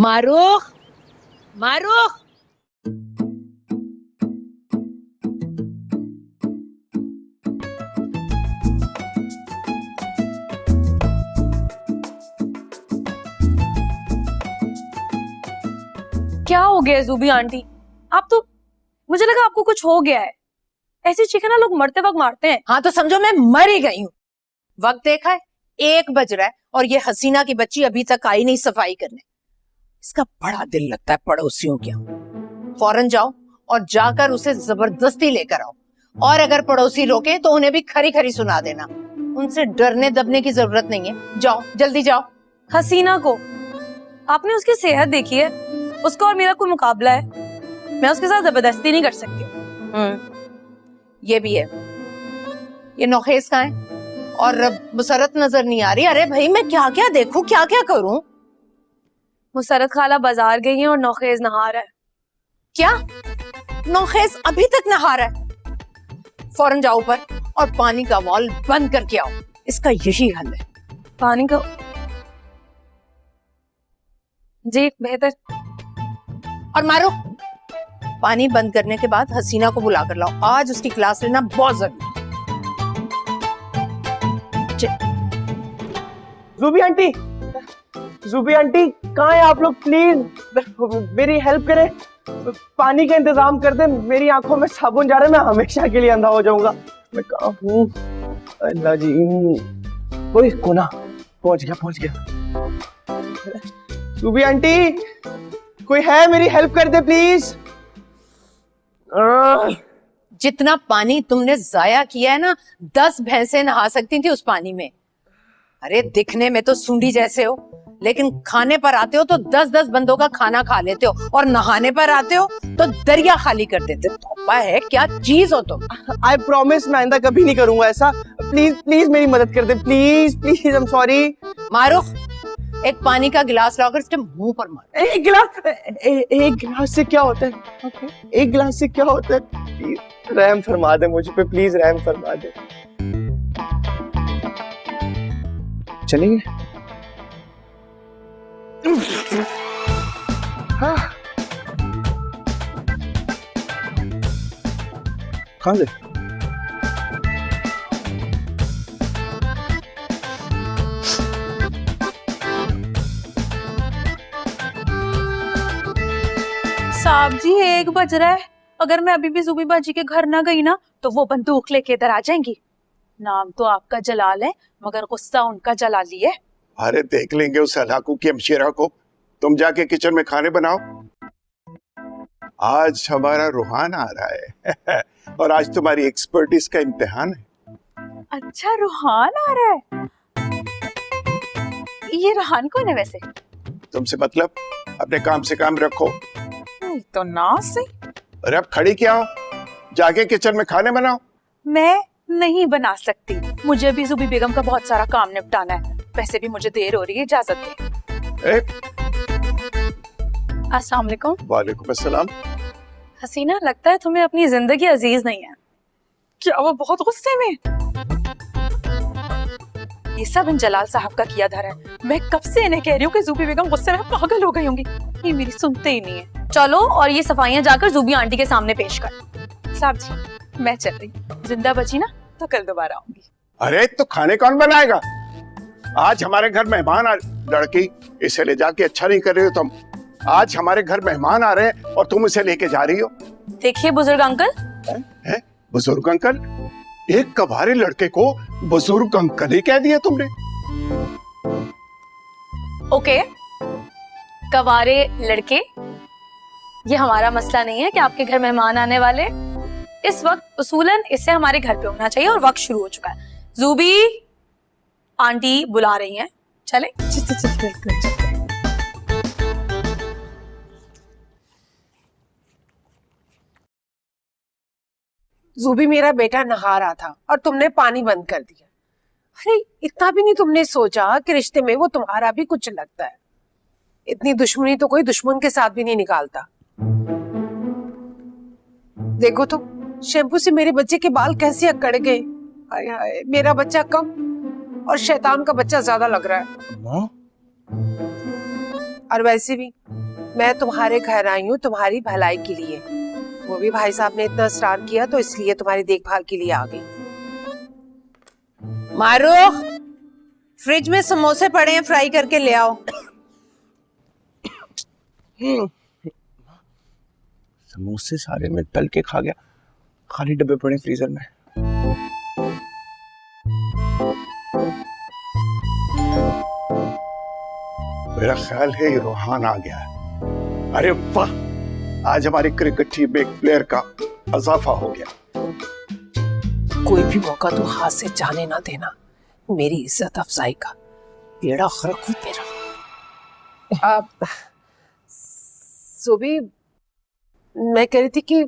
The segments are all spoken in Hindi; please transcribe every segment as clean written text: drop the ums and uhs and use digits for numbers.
मारूख, मारूख। क्या हो गया है ज़ूबी आंटी? आप तो, मुझे लगा आपको कुछ हो गया है। ऐसी चिकना लोग मरते वक्त मारते हैं। हाँ तो समझो मैं मर ही गई हूँ। वक्त देखा है 1 बज रहा है और ये हसीना की बच्ची अभी तक आई नहीं सफाई करने। इसका बड़ा दिल लगता है पड़ोसियों के यहाँ। फौरन जाओ और जाकर उसे जबरदस्ती लेकर आओ, और अगर पड़ोसी रोके तो उन्हें भी खरी खरी सुना देना। उनसे डरने दबने की जरूरत नहीं है, जाओ जल्दी जाओ। हसीना को आपने उसकी सेहत देखी है? उसका और मेरा कोई मुकाबला है? मैं उसके साथ जबरदस्ती नहीं कर सकती। ये भी है। ये नौखेज कहाँ है? और मुसरत नजर नहीं आ रही। अरे भाई मैं क्या क्या देखूं, क्या क्या करूं? मुसरत खाला बाजार गई है और नौखेज नहा रहा है। क्या? नौखेज अभी तक नहा रहा है? फौरन जाओ ऊपर और पानी का वॉल बंद करके आओ। इसका यही हल है। पानी का? जी बेहतर। और मारो, पानी बंद करने के बाद हसीना को बुला कर लाओ। आज उसकी क्लास लेना बहुत जरूरी है। ज़ूबी आंटी कहाँ है आप लोग? प्लीज मेरी हेल्प करें, पानी का इंतजाम कर दे। मेरी आंखों में साबुन जा रहा है, मैं हमेशा के लिए अंधा हो जाऊंगा। मैं कहाँ हूँ? अल्लाह जी, ओए कोना, पहुंच गया। ज़ूबी आंटी कोई है, मेरी हेल्प कर दे प्लीज। जितना पानी तुमने जाया किया है ना, 10 भैंसें नहा सकती थी उस पानी में। अरे दिखने में तो सूंडी जैसे हो, लेकिन खाने पर आते हो तो 10-10 बंदों का खाना खा लेते हो, और नहाने पर आते हो तो दरिया खाली कर देते हो। तौबा है, क्या चीज हो तुम। आई प्रॉमिस मैं आइंदा कभी नहीं करूंगा ऐसा। प्लीज प्लीज मेरी मदद कर दे, please please, I am sorry. Maroof, एक पानी का गिलास लाकर इसके मुंह पर मार। एक गिलास से क्या होता है? एक गिलास से क्या होता है? प्लीज रहम फरमा दे मुझ पे, प्लीज रहम फरमा दे। चलेंगे? हाँ। कहाँ से? साहब जी 1 बज रहा है। अगर मैं अभी भी ज़ूबी बाजी के घर ना गई ना तो वो बंदूक लेके इधर आ जाएंगी। नाम तो आपका जलाल है मगर गुस्सा उनका जलाली है। अरे देख लेंगे उस हलाकू की हमशीरा को। तुम जाके किचन में खाने बनाओ। आज हमारा रूहान आ रहा है और आज तुम्हारी एक्सपर्टीज का इम्तिहान है। अच्छा रूहान आ रहा है? ये रूहान कौन है वैसे? तुमसे मतलब, अपने काम से काम रखो। तो ना सही। अरे अब खड़ी क्या हो, जाके किचन में खाने बनाओ। मैं नहीं बना सकती, मुझे भी ज़ूबी बेगम का बहुत सारा काम निपटाना है। वैसे भी मुझे देर हो रही है, इजाजत दे। अस्सलाम वालेकुम। वालेकुम अस्सलाम। हसीना, लगता है तुम्हें अपनी जिंदगी अजीज नहीं है। क्या वो बहुत गुस्से में? ये सब इन जलाल साहब का किया धरा है। मैं कब से इन्हें कह रही हूँ कि ज़ूबी बेगम गुस्से में पागल हो गई होंगी, ये मेरी सुनते ही नहीं है। चलो और ये सफाइयाँ जाकर ज़ूबी आंटी के सामने पेश कर। साहब जी मैं चल रही, जिंदा बची ना तो कल दोबारा आऊंगी। अरे तो खाने कौन बनाएगा? आज हमारे घर मेहमान आ। लड़की, इसे ले जाके अच्छा नहीं कर रही हो तुम। आज हमारे घर मेहमान आ रहे हैं और तुम इसे लेके जा रही हो। देखिए बुजुर्ग अंकल। है? बुजुर्ग अंकल? एक कवारे लड़के को बुजुर्ग अंकल ही कह दिया तुमने? ओके, कवारे लड़के, ये हमारा मसला नहीं है कि आपके घर मेहमान आने वाले। इस वक्त उसूलन इससे हमारे घर पे होना चाहिए और वक्त शुरू हो चुका है। ज़ूबी आंटी बुला रही हैं, चले। ज़ूबी मेरा बेटा नहा रहा था और तुमने पानी बंद कर दिया। अरे इतना भी नहीं तुमने सोचा कि रिश्ते में वो तुम्हारा भी कुछ लगता है। इतनी दुश्मनी तो कोई दुश्मन के साथ भी नहीं निकालता। देखो तो शैम्पू से मेरे बच्चे के बाल कैसे अकड़ गए। हाय हाय, मेरा बच्चा कम और शैतान का बच्चा ज्यादा लग रहा है। और वैसे भी मैं तुम्हारे घर आई हूँ तुम्हारी भलाई के लिए, वो भी भाई साहब ने इतना इसरार किया तो इसलिए तुम्हारी देखभाल के लिए आ गई। मारो, फ्रिज में समोसे पड़े हैं, फ्राई करके ले आओ। समोसे सारे मैं तल के खा गया, खाली डब्बे पड़े फ्रीजर में। मेरा ख्याल है ये रोहान आ गया है। अरे वाह, आज हमारी क्रिकेट टीम में एक प्लेयर का इजाफा हो गया। कोई भी मौका तो हाथ से जाने ना देना, मेरी इज्जत अफजाई का बेड़ा गर्क हो तेरा। सुबह मैं कह रही थी कि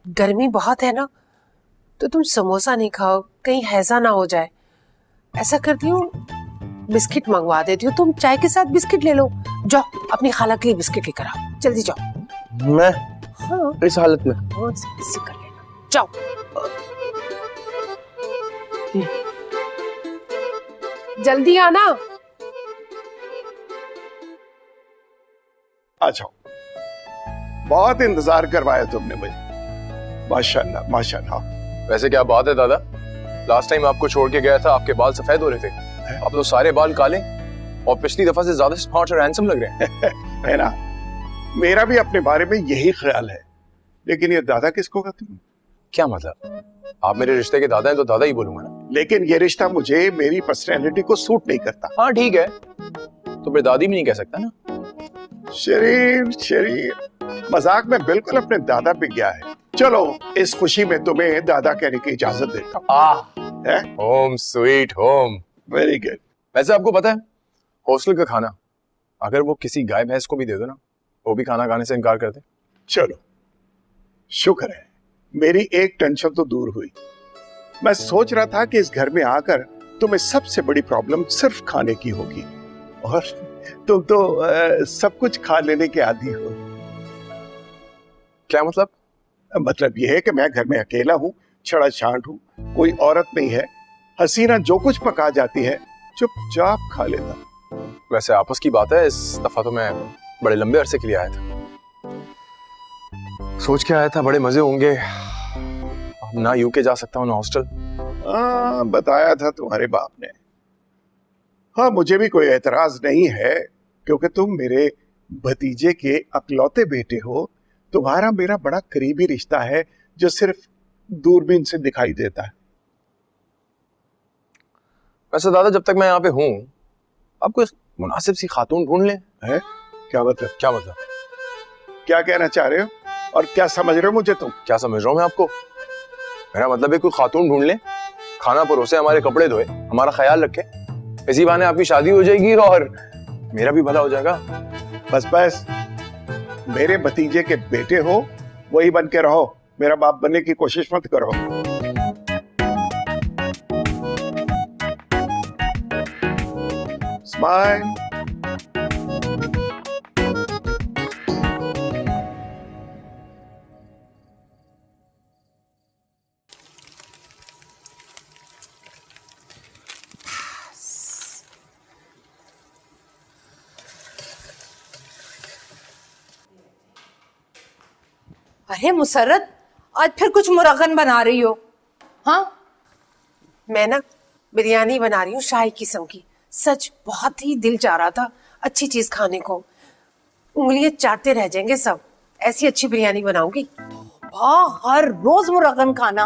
गर्मी बहुत है ना, तो तुम समोसा नहीं खाओ, कहीं हैजा ना हो जाए। ऐसा करती हूँ बिस्किट मंगवा देती हूँ, तुम चाय के साथ बिस्किट ले लो। जाओ अपनी खाला के लिए बिस्किट लेकर आओ, जल्दी जाओ। मैं हाँ इस हालत में इसी कर लेना, जाओ। जल्दी आना। आ जाओ, बहुत इंतजार करवाया तुमने मुझे। माशाल्लाह माशाल्लाह। वैसे क्या बात है दादा, लास्ट टाइम आपको छोड़ के गया था आपके बाल सफेद हो रहे थे, अब तो सारे बाल काले और पिछली दफा से ज्यादा स्मार्ट और हैंडसम लग रहे हैं। है ना, मेरा भी अपने बारे में यही ख्याल है, लेकिन ये दादा किसको कहते हैं? क्या मतलब, आप मेरे रिश्ते के दादा हैं तो दादा ही बोलूंगा ना। लेकिन ये रिश्ता मुझे मेरी पर्सनैलिटी को सूट नहीं करता। हाँ ठीक है, तो फिर दादी भी नहीं कह सकता ना। शरीर शरीर, मजाक में बिल्कुल अपने दादा पे गया है। चलो इस खुशी में तुम्हें दादा कहने की इजाजत देता हूँ। Home sweet home. Very good. वैसे आपको पता है, हॉस्टल का खाना अगर वो किसी गाय भैंस को भी दे दो ना, वो भी खाना खाने से इनकार कर दे। चलो शुक्र है, मेरी एक टेंशन तो दूर हुई। मैं सोच रहा था कि इस घर में आकर तुम्हें सबसे बड़ी प्रॉब्लम सिर्फ खाने की होगी, और तुम तो सब कुछ खा लेने के आदी हो। क्या मतलब? मतलब यह है कि मैं घर में अकेला हूँ, छड़ा छांट हूँ, कोई औरत नहीं है, हसीना जो कुछ पका जाती है चुपचाप खा लेता। वैसे आपस की बात है, इस दफा तो मैं बड़े लंबे अरसे के लिए आया था, सोच के आया था बड़े मजे होंगे, ना यूके जा सकता हूँ ना हॉस्टल। बताया था तुम्हारे बाप ने। हाँ, मुझे भी कोई एतराज नहीं है, क्योंकि तुम मेरे भतीजे के अकलौते बेटे हो। तुम्हारा मेरा बड़ा करीबी रिश्ता है जो सिर्फ दूरबीन से दिखाई देता है। वैसे दादा, जब तक मैं यहाँ पे हूँ आप कोई मुनासिब सी खातून ढूंढ लें। है? क्या मतलब? क्या मतलब? क्या कहना चाह रहे हो और क्या समझ रहे हो मुझे तुम? क्या समझ रहा हूँ मैं आपको? मेरा मतलब है कोई खातून ढूंढ ले, खाना परोसे, हमारे कपड़े धोए, हमारा ख्याल रखे, इसी बहाने आपकी शादी हो जाएगी और मेरा भी भला हो जाएगा। बस बस, मेरे भतीजे के बेटे हो, वही बन के रहो, मेरा बाप बनने की कोशिश मत करो। स्माइल। अरे मुसर्रत, आज फिर कुछ मुरगन बना रही हो? हाँ, मैं ना बिरयानी बना रही हूँ शाही किस्म की। सच बहुत ही दिल चाह रहा था अच्छी चीज खाने को, उंगलियां चाटते रह जाएंगे सब, ऐसी अच्छी बिरयानी बनाऊंगी। वाह, हर रोज मुरगन खाना।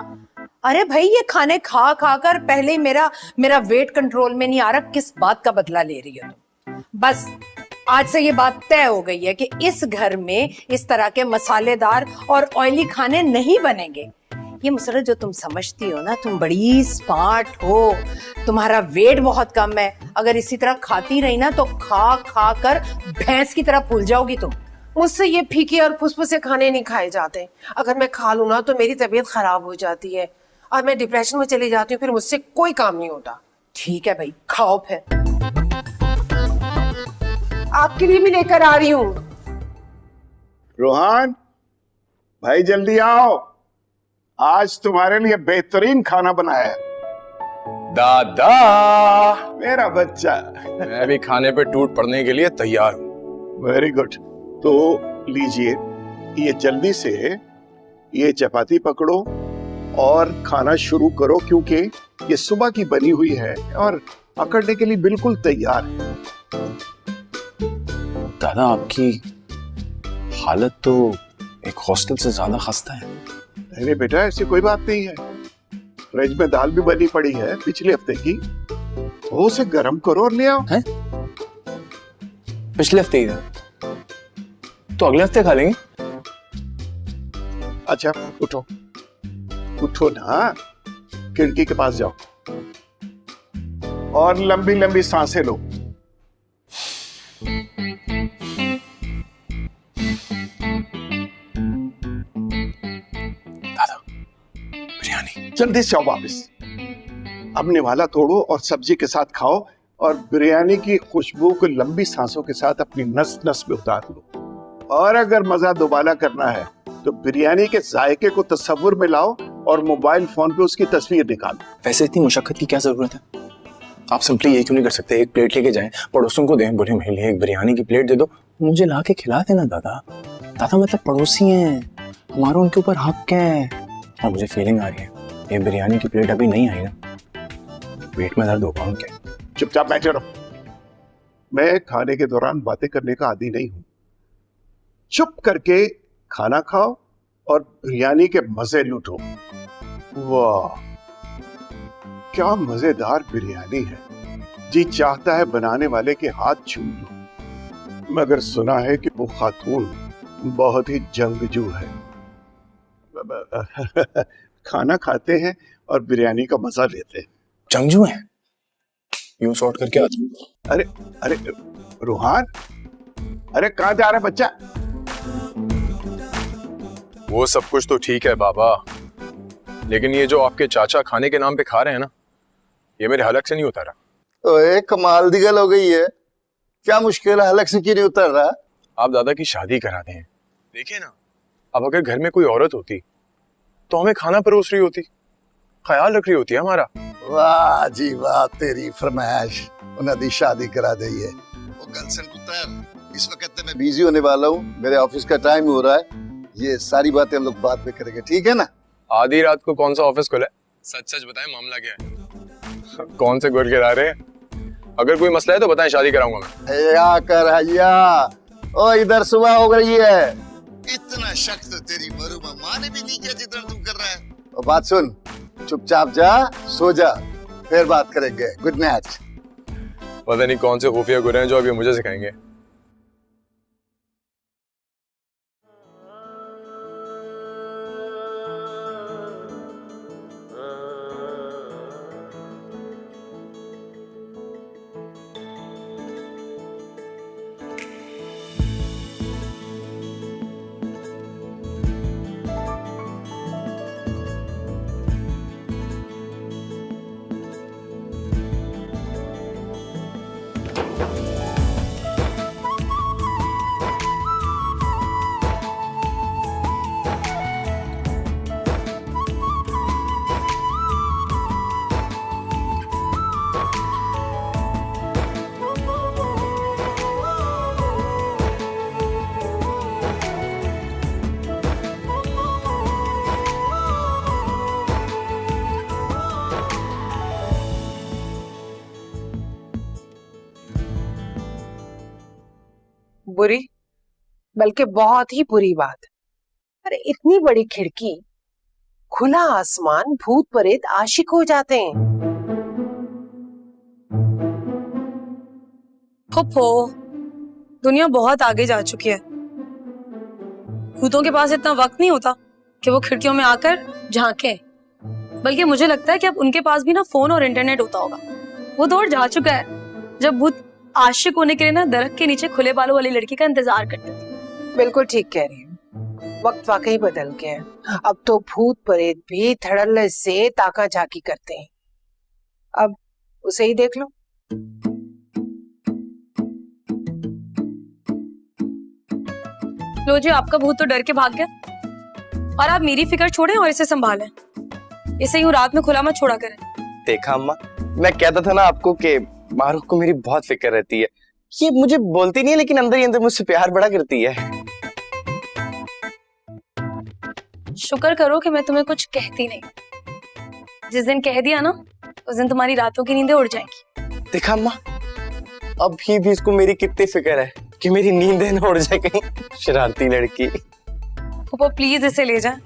अरे भाई, ये खाने खा खा कर पहले ही मेरा वेट कंट्रोल में नहीं आ रहा। किस बात का बदला ले रही हो तुम? बस आज से ये बात तय हो गई है कि इस घर में इस तरह के मसालेदार और ऑयली खाने नहीं बनेंगे। ये मुसर्रत, जो तुम समझती हो ना, तुम बड़ी स्मार्ट हो, तुम्हारा वेट बहुत कम है। अगर इसी तरह खाती रही ना तो खा खा कर भैंस की तरह फूल जाओगी तुम। मुझसे ये फीके और फुसफुसे खाने नहीं खाए जाते। अगर मैं खा लूँ ना तो मेरी तबीयत खराब हो जाती है और मैं डिप्रेशन में चली जाती हूँ, फिर मुझसे कोई काम नहीं होता। ठीक है भाई, खाओ फिर। आपके लिए भी लेकर आ रही हूँ। रोहान भाई, जल्दी आओ, आज तुम्हारे लिए बेहतरीन खाना बनाया है। दादा, मेरा बच्चा। मैं भी खाने पे टूट पड़ने के लिए तैयार हूँ। Very good. तो लीजिए, ये जल्दी से ये चपाती पकड़ो और खाना शुरू करो, क्योंकि ये सुबह की बनी हुई है और पकड़ने के लिए बिल्कुल तैयार है। दादा, आपकी हालत तो एक हॉस्टल से ज्यादा खस्ता है। अरे बेटा, ऐसी कोई बात नहीं है। फ्रिज में दाल भी बनी पड़ी है पिछले हफ्ते की, वो उसे गर्म करो और ले आओ। हैं? पिछले हफ्ते ही था, तो अगले हफ्ते खा लेंगे। अच्छा, उठो उठो ना, खिड़की के पास जाओ और लंबी लंबी सांसें लो। दादा, बिरयानी। जल्दी से आओ वापस। अब निवाला तोड़ो और सब्जी के साथ खाओ और बिरयानी की खुशबू को लंबी सांसों के साथ अपनी नस नस में उतार लो। और अगर मजा दोबारा करना है तो बिरयानी के जायके को तस्वुर में लाओ और मोबाइल फोन पे उसकी तस्वीर निकालो। वैसे इतनी मुशक्कत की क्या जरूरत है? आप सिंपली ये क्यों नहीं कर सकते, एक प्लेट लेके जाएं, पड़ोसियों को दें, बोले मेरे लिए एक बिरयानी की प्लेट दे दो, मुझे ला के खिला देना। दादा दादा मतलब पड़ोसी हैं, हमारा उनके ऊपर हक है। और मुझे फीलिंग आ रही है ये बिरयानी की प्लेट अभी नहीं आई ना, पेट में दर्द होगा उनके। चुपचाप बैठे रहो। मैं खाने के दौरान बातें करने का आदी नहीं हूं। चुप करके खाना खाओ और बिरयानी के मजे लूटो। वाह, क्या मजेदार बिरयानी है। जी चाहता है बनाने वाले के हाथ चूम लो, मगर सुना है कि वो खातून बहुत ही जंगजू है। खाना खाते हैं और बिरयानी का मजा लेते हैं। जंगजू है? यूं सॉर्ट करके आता। अरे अरे रूहान, अरे कहाँ जा रहा है बच्चा? वो सब कुछ तो ठीक है बाबा, लेकिन ये जो आपके चाचा खाने के नाम पे खा रहे हैं ना, ये मेरे हलक से नहीं उतारा। ओए, कमाल दी गल हो गई है। क्या मुश्किल है, हलक से क्यों नहीं उतर रहा? आप दादा की शादी करा दें। देखिए ना, अब अगर घर में कोई औरत होती तो हमें खाना परोस रही होती, ख्याल रख रही होती है हमारा। वाह जी वाह, तेरी फरमाइश उन्हें दी शादी करा दी है। वो गर्लफ्रेंड पुत्र, इस वक्त मैं बिजी होने वाला हूँ, मेरे ऑफिस का टाइम हो रहा है। ये सारी बातें हम लोग बाद में करेंगे, ठीक है ना? आधी रात को कौन सा ऑफिस खुला है? सच सच बताएं, मामला क्या है? कौन से गुर गिरा रहे हैं? अगर कोई मसला है तो बताएं, शादी कराऊंगा मैं। हैया कर हैया। ओ इधर सुबह हो गई है। इतना शक तो तेरी मरूमा माँ ने भी नहीं किया जितना तुम कर रहा है। और बात सुन, चुपचाप जा, सो जा, फिर बात करेंगे। Good night. पता नहीं कौन से खुफिया गुर हैं जो अभी मुझे सिखाएंगे। बुरी, बल्कि बहुत ही बुरी बात। अरे इतनी बड़ी खिड़की, खुला आसमान, भूत प्रेत आशिक हो जाते हैं। फुप्पो, दुनिया बहुत आगे जा चुकी है। भूतों के पास इतना वक्त नहीं होता कि वो खिड़कियों में आकर झांकें। बल्कि मुझे लगता है कि अब उनके पास भी ना फोन और इंटरनेट होता होगा। वो दौर जा चुका है जब भूत आशिक होने के लिए ना दरख्त के नीचे खुले बालों वाली लड़की का इंतजार करते थे। बिल्कुल ठीक कह रही हूँ, वक्त वाकई बदल गया है। अब तो भूत प्रेत भी धड़ल्ले से ताका झाकी करते हैं। अब उसे ही देख लो। लो जी, आपका भूत तो डर के भाग गया और आप मेरी फिक्र छोड़ें और इसे संभालें। इसे यूं रात में खुला मत छोड़ा करें। देखा अम्मा, मैं कहता था ना आपको कि मारूफ को मेरी बहुत फिक्र रहती है। ये मुझे बोलती नहीं है लेकिन अंदर ही अंदर मुझसे प्यार बड़ा करती है। शुक्र करो कि मैं तुम्हें कुछ कहती नहीं। जिस दिन कह दिया ना, उस दिन तुम्हारी रातों की नींदें उड़ जाएंगी। देखा अम्मा, अभी भी इसको मेरी कितनी फिक्र है कि मेरी नींदें न उड़ जाए कहीं। शरारती लड़की। फूफो प्लीज इसे ले जाए,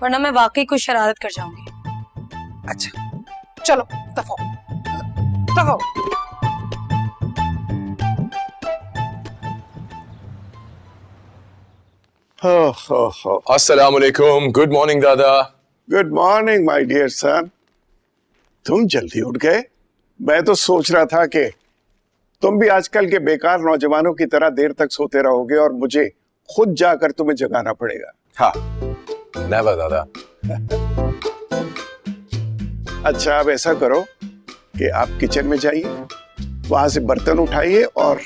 वरना मैं वाकई कुछ शरारत कर जाऊंगी। अच्छा चलो दफा दफा। हो। अस्सलाम वालेकुम, गुड मॉर्निंग दादा। Good morning my dear son. तुम जल्दी उठ गए। मैं तो सोच रहा था कि तुम भी आजकल के बेकार नौजवानों की तरह देर तक सोते रहोगे और मुझे खुद जाकर तुम्हें जगाना पड़ेगा। हाँ, नेवर दादा। अच्छा, अब ऐसा करो कि आप किचन में जाइए, वहां से बर्तन उठाइए और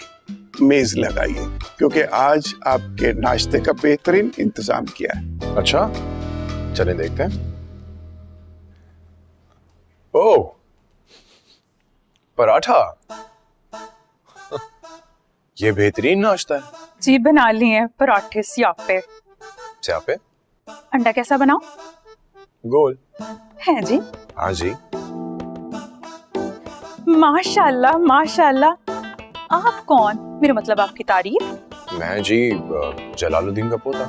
मेज लगाइए, क्योंकि आज आपके नाश्ते का बेहतरीन इंतजाम किया है। अच्छा, चलें देखते हैं। ओह, पराठा। ये बेहतरीन नाश्ता है। जी बना लिए हैं पराठे स्यापे। स्यापे? अंडा कैसा बनाओ? गोल है जी। हाँ जी। माशाल्लाह माशाल्लाह। आप कौन? मेरा मतलब आपकी तारीफ। मैं जी जलालुद्दीन का पोता।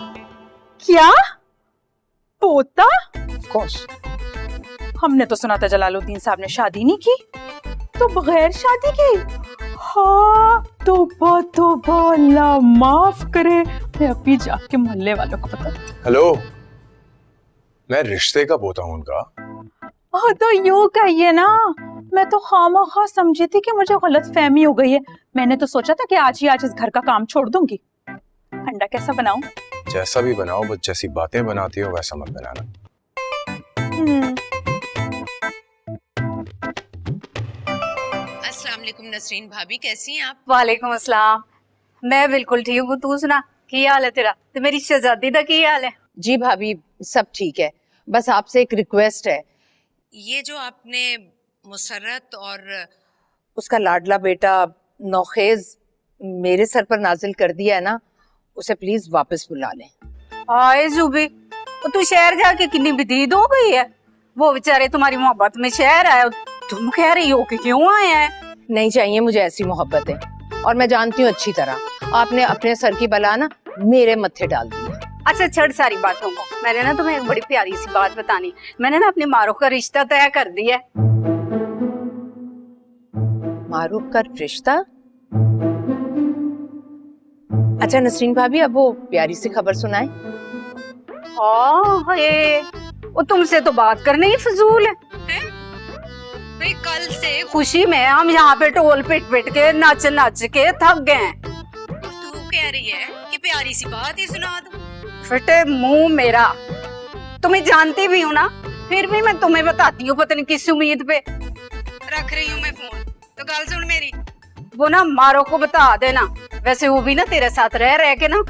क्या पोता? Of course. हमने तो सुना था जलालुद्दीन साहब ने शादी नहीं की, तो बगैर शादी की। हाँ तो अल्लाह माफ करे, मैं अभी जाके मोहल्ले वालों को बता। हेलो, मैं रिश्ते का पोता हूँ उनका। तो यूं कहिए ना, मैं तो खामखा समझी थी कि मुझे गलत फहमी हो गई है। मैंने तो सोचा था कि आज इस घर का काम छोड़ दूंगी। अंडा कैसा बनाऊं? जैसा भी बनाओ, बस जैसी बातें बनाती हो वैसा मत बनाना। अस्सलाम वालेकुम नसरीन भाभी, कैसी हैं आप? वालेकुम अस्सलाम। मैं बिल्कुल ठीक हूँ, तू सुना की हाल है तेरा? ते मेरी शहजादी दा की हाल है? जी भाभी, सब ठीक है। बस आपसे एक रिक्वेस्ट है, ये जो आपने मुसर्रत और उसका लाडला बेटा नौखेज मेरे सर पर नाजिल कर दिया है ना, उसे प्लीज वापस बुला लें। हाय जुबी, तू शहर जाके कितनी बदीद हो गई है। वो बेचारे तुम्हारी मोहब्बत में शहर आए, तुम कह रही हो कि क्यों आए हैं? नहीं चाहिए मुझे ऐसी मोहब्बतें, और मैं जानती हूँ अच्छी तरह आपने अपने सर की बला ना मेरे मत्थे डाल दी है। अच्छा छड़ सारी बातों को, मैंने ना तुम्हें एक बड़ी प्यारी सी बात बतानी। मैंने ना अपने मारूफ का रिश्ता तय कर दिया है। मारूफ का रिश्ता? अच्छा नसरीन भाभी, अब वो प्यारी सी खबर सुनाए। हाँ है, वो तुमसे तो बात करने ही फजूल है? भाई कल से खुशी में हम यहाँ पे टोल पिट के नच के थक गए हैं। तू कह रही है कि प्यारी सी बात ही सुना दो। फटे मुंह मेरा, तुम्हें जानती भी हूँ ना, फिर भी मैं तुम्हें बताती हूँ, पता नहीं किस उम्मीद पे रख रही हूँ मैं फोन। तो गल सुन मेरी, वो ना मारो को बता देना। वैसे वो भी ना तेरे साथ रह के ना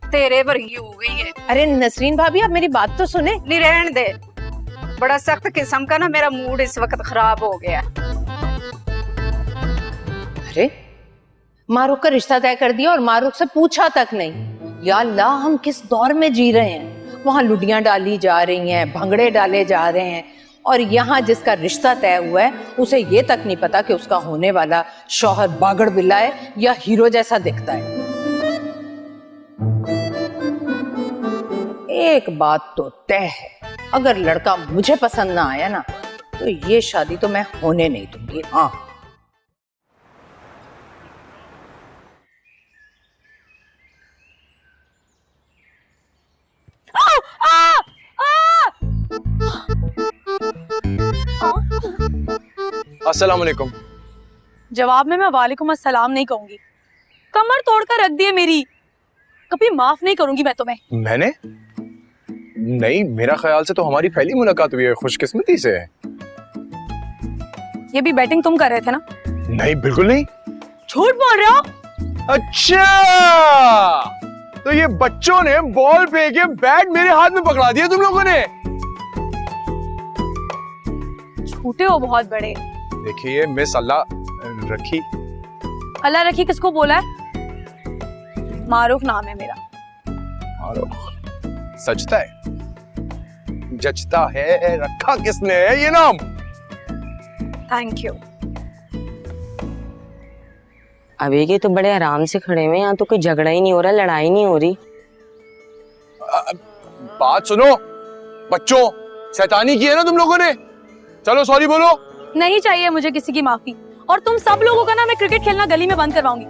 तेरे वर्गी हो गई है। अरे नसरीन भाभी, आप मेरी बात तो सुने। नहीं रहने दे, बड़ा सख्त किस्म का ना मेरा मूड इस वक्त खराब हो गया। अरे मारूफ का रिश्ता तय कर दिया और मारूफ से पूछा तक नहीं। या अल्लाह, हम किस दौर में जी रहे हैं? वहां लुडियां डाली जा रही हैं, भंगड़े डाले जा रहे हैं, और यहाँ जिसका रिश्ता तय हुआ है उसे ये तक नहीं पता कि उसका होने वाला शौहर बागड़ बिल्ला है या हीरो जैसा दिखता है। एक बात तो तय है, अगर लड़का मुझे पसंद ना आया ना, तो ये शादी तो मैं होने नहीं दूंगी। हाँ, अस्सलाम वालेकुम। जवाब में मैं वालेकुम अस्सलाम नहीं कहूंगी। कमर तोड़कर रख दिए मेरी, कभी माफ नहीं करूंगी मैं तुम्हें। मैंने नहीं, मेरा ख्याल से तो हमारी पहली मुलाकात हुई है, खुशकिस्मती से। ये भी बैटिंग तुम कर रहे थे ना? नहीं, बिल्कुल नहीं। झूठ बोल रहे हो? अच्छा, तो ये बच्चों ने बॉल फेंके बैट मेरे हाथ में पकड़ा दिया तुम लोगों ने। झूठे हो बहुत बड़े। देखिए मिस, अल्लाह रखी, अल्लाह रखी किसको बोला है? मारूफ नाम है मेरा। मारूफ सचता है, जचता है, रखा किसने है ये नाम? Thank you. अभी के तो बड़े आराम से खड़े हुए, यहाँ तो कोई झगड़ा ही नहीं हो रहा, लड़ाई नहीं हो रही। बात सुनो बच्चों, शैतानी की है ना तुम लोगों ने, चलो सॉरी बोलो। नहीं चाहिए मुझे किसी की माफी, और तुम सब लोगों का ना मैं क्रिकेट खेलना गली में बंद करवाऊंगी।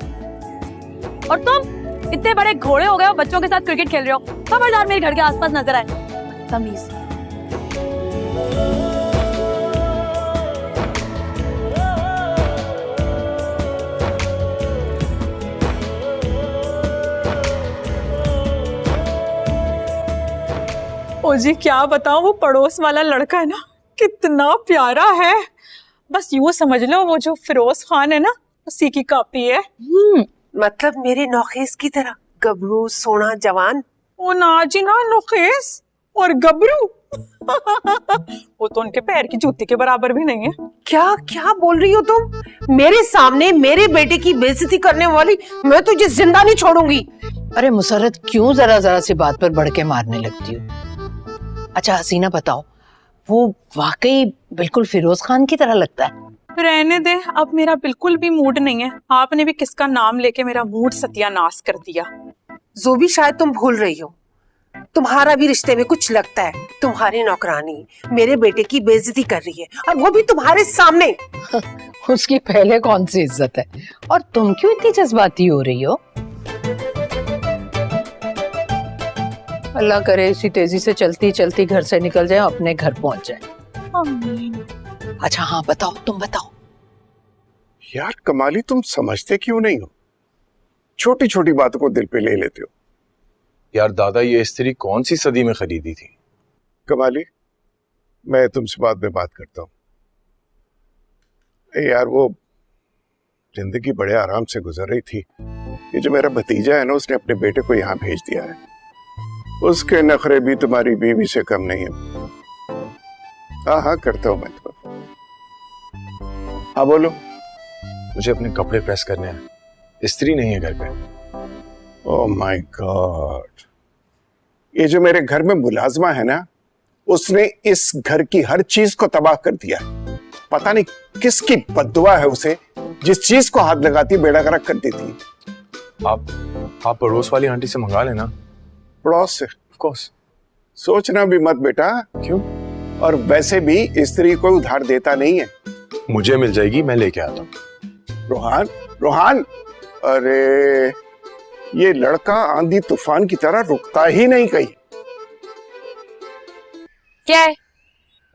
और तुम इतने बड़े घोड़े हो गए हो, बच्चों के साथ क्रिकेट खेल रहे हो, खबरदार मेरे घर के आसपास नजर आए। तमीज। ओ जी क्या बताऊं, वो पड़ोस वाला लड़का है ना, कितना प्यारा है। बस यूं समझ लो वो जो फिरोज खान है ना, उसी की कॉपी है। मतलब मेरे नौखेस की तरह गबरू सोना जवान। ओ ना जी ना, नौखेस और गबरू वो तो उनके पैर की जूती के बराबर भी नहीं है। क्या क्या बोल रही हो तुम? मेरे सामने मेरे बेटे की बेइज्जती करने वाली, मैं तुझे जिंदा नहीं छोड़ूंगी। अरे मुसर्रत, क्यों जरा जरा सी बात पर बढ़ के मारने लगती हो? अच्छा हसीना बताओ, वो वाकई बिल्कुल फिरोज खान की तरह लगता है? रहने दे, अब मेरा बिल्कुल भी मूड नहीं है। आपने भी किसका नाम लेके मेरा मूड सत्यानाश कर दिया। जो भी शायद तुम भूल रही हो, तुम्हारा भी रिश्ते में कुछ लगता है। तुम्हारी नौकरानी मेरे बेटे की बेइज्जती कर रही है, और वो भी तुम्हारे सामने। उसकी पहले कौन सी इज्जत है, और तुम क्यों इतनी जज्बाती हो रही हो? अल्लाह करे इसी तेजी से चलती चलती घर से निकल जाए, अपने घर पहुंच जाए। अच्छा हाँ बताओ, तुम बताओ। यार कमाली, तुम समझते क्यों नहीं हो? छोटी छोटी बातों को दिल पे ले लेते हो। यार दादा, ये इस्त्री कौन सी सदी में खरीदी थी? कमाली, मैं तुमसे बाद में बात करता हूँ। यार वो जिंदगी बड़े आराम से गुजर रही थी। ये जो मेरा भतीजा है ना, उसने अपने बेटे को यहाँ भेज दिया है। उसके नखरे भी तुम्हारी बीवी से कम नहीं है। हाँ हाँ करता हूँ मैं तो। हाँ बोलो। मुझे अपने कपड़े प्रेस करने हैं, इस्त्री नहीं है घर पे। ओह माय गॉड, ये जो मेरे घर में मुलाजमा है ना, उसने इस घर की हर चीज को तबाह कर दिया। पता नहीं किसकी बद्दुआ है उसे, जिस चीज को हाथ लगाती बेड़ा गर्क कर देती। आप पड़ोस वाली आंटी से मंगा लेना। पड़ोस से? Of course. सोचना भी मत बेटा। क्यों? और वैसे भी स्त्री को उधार देता नहीं है। मुझे मिल जाएगी, मैं लेके आता हूँ। रोहान, रोहान, अरे ये लड़का आंधी तूफान की तरह रुकता ही नहीं कहीं। क्या है?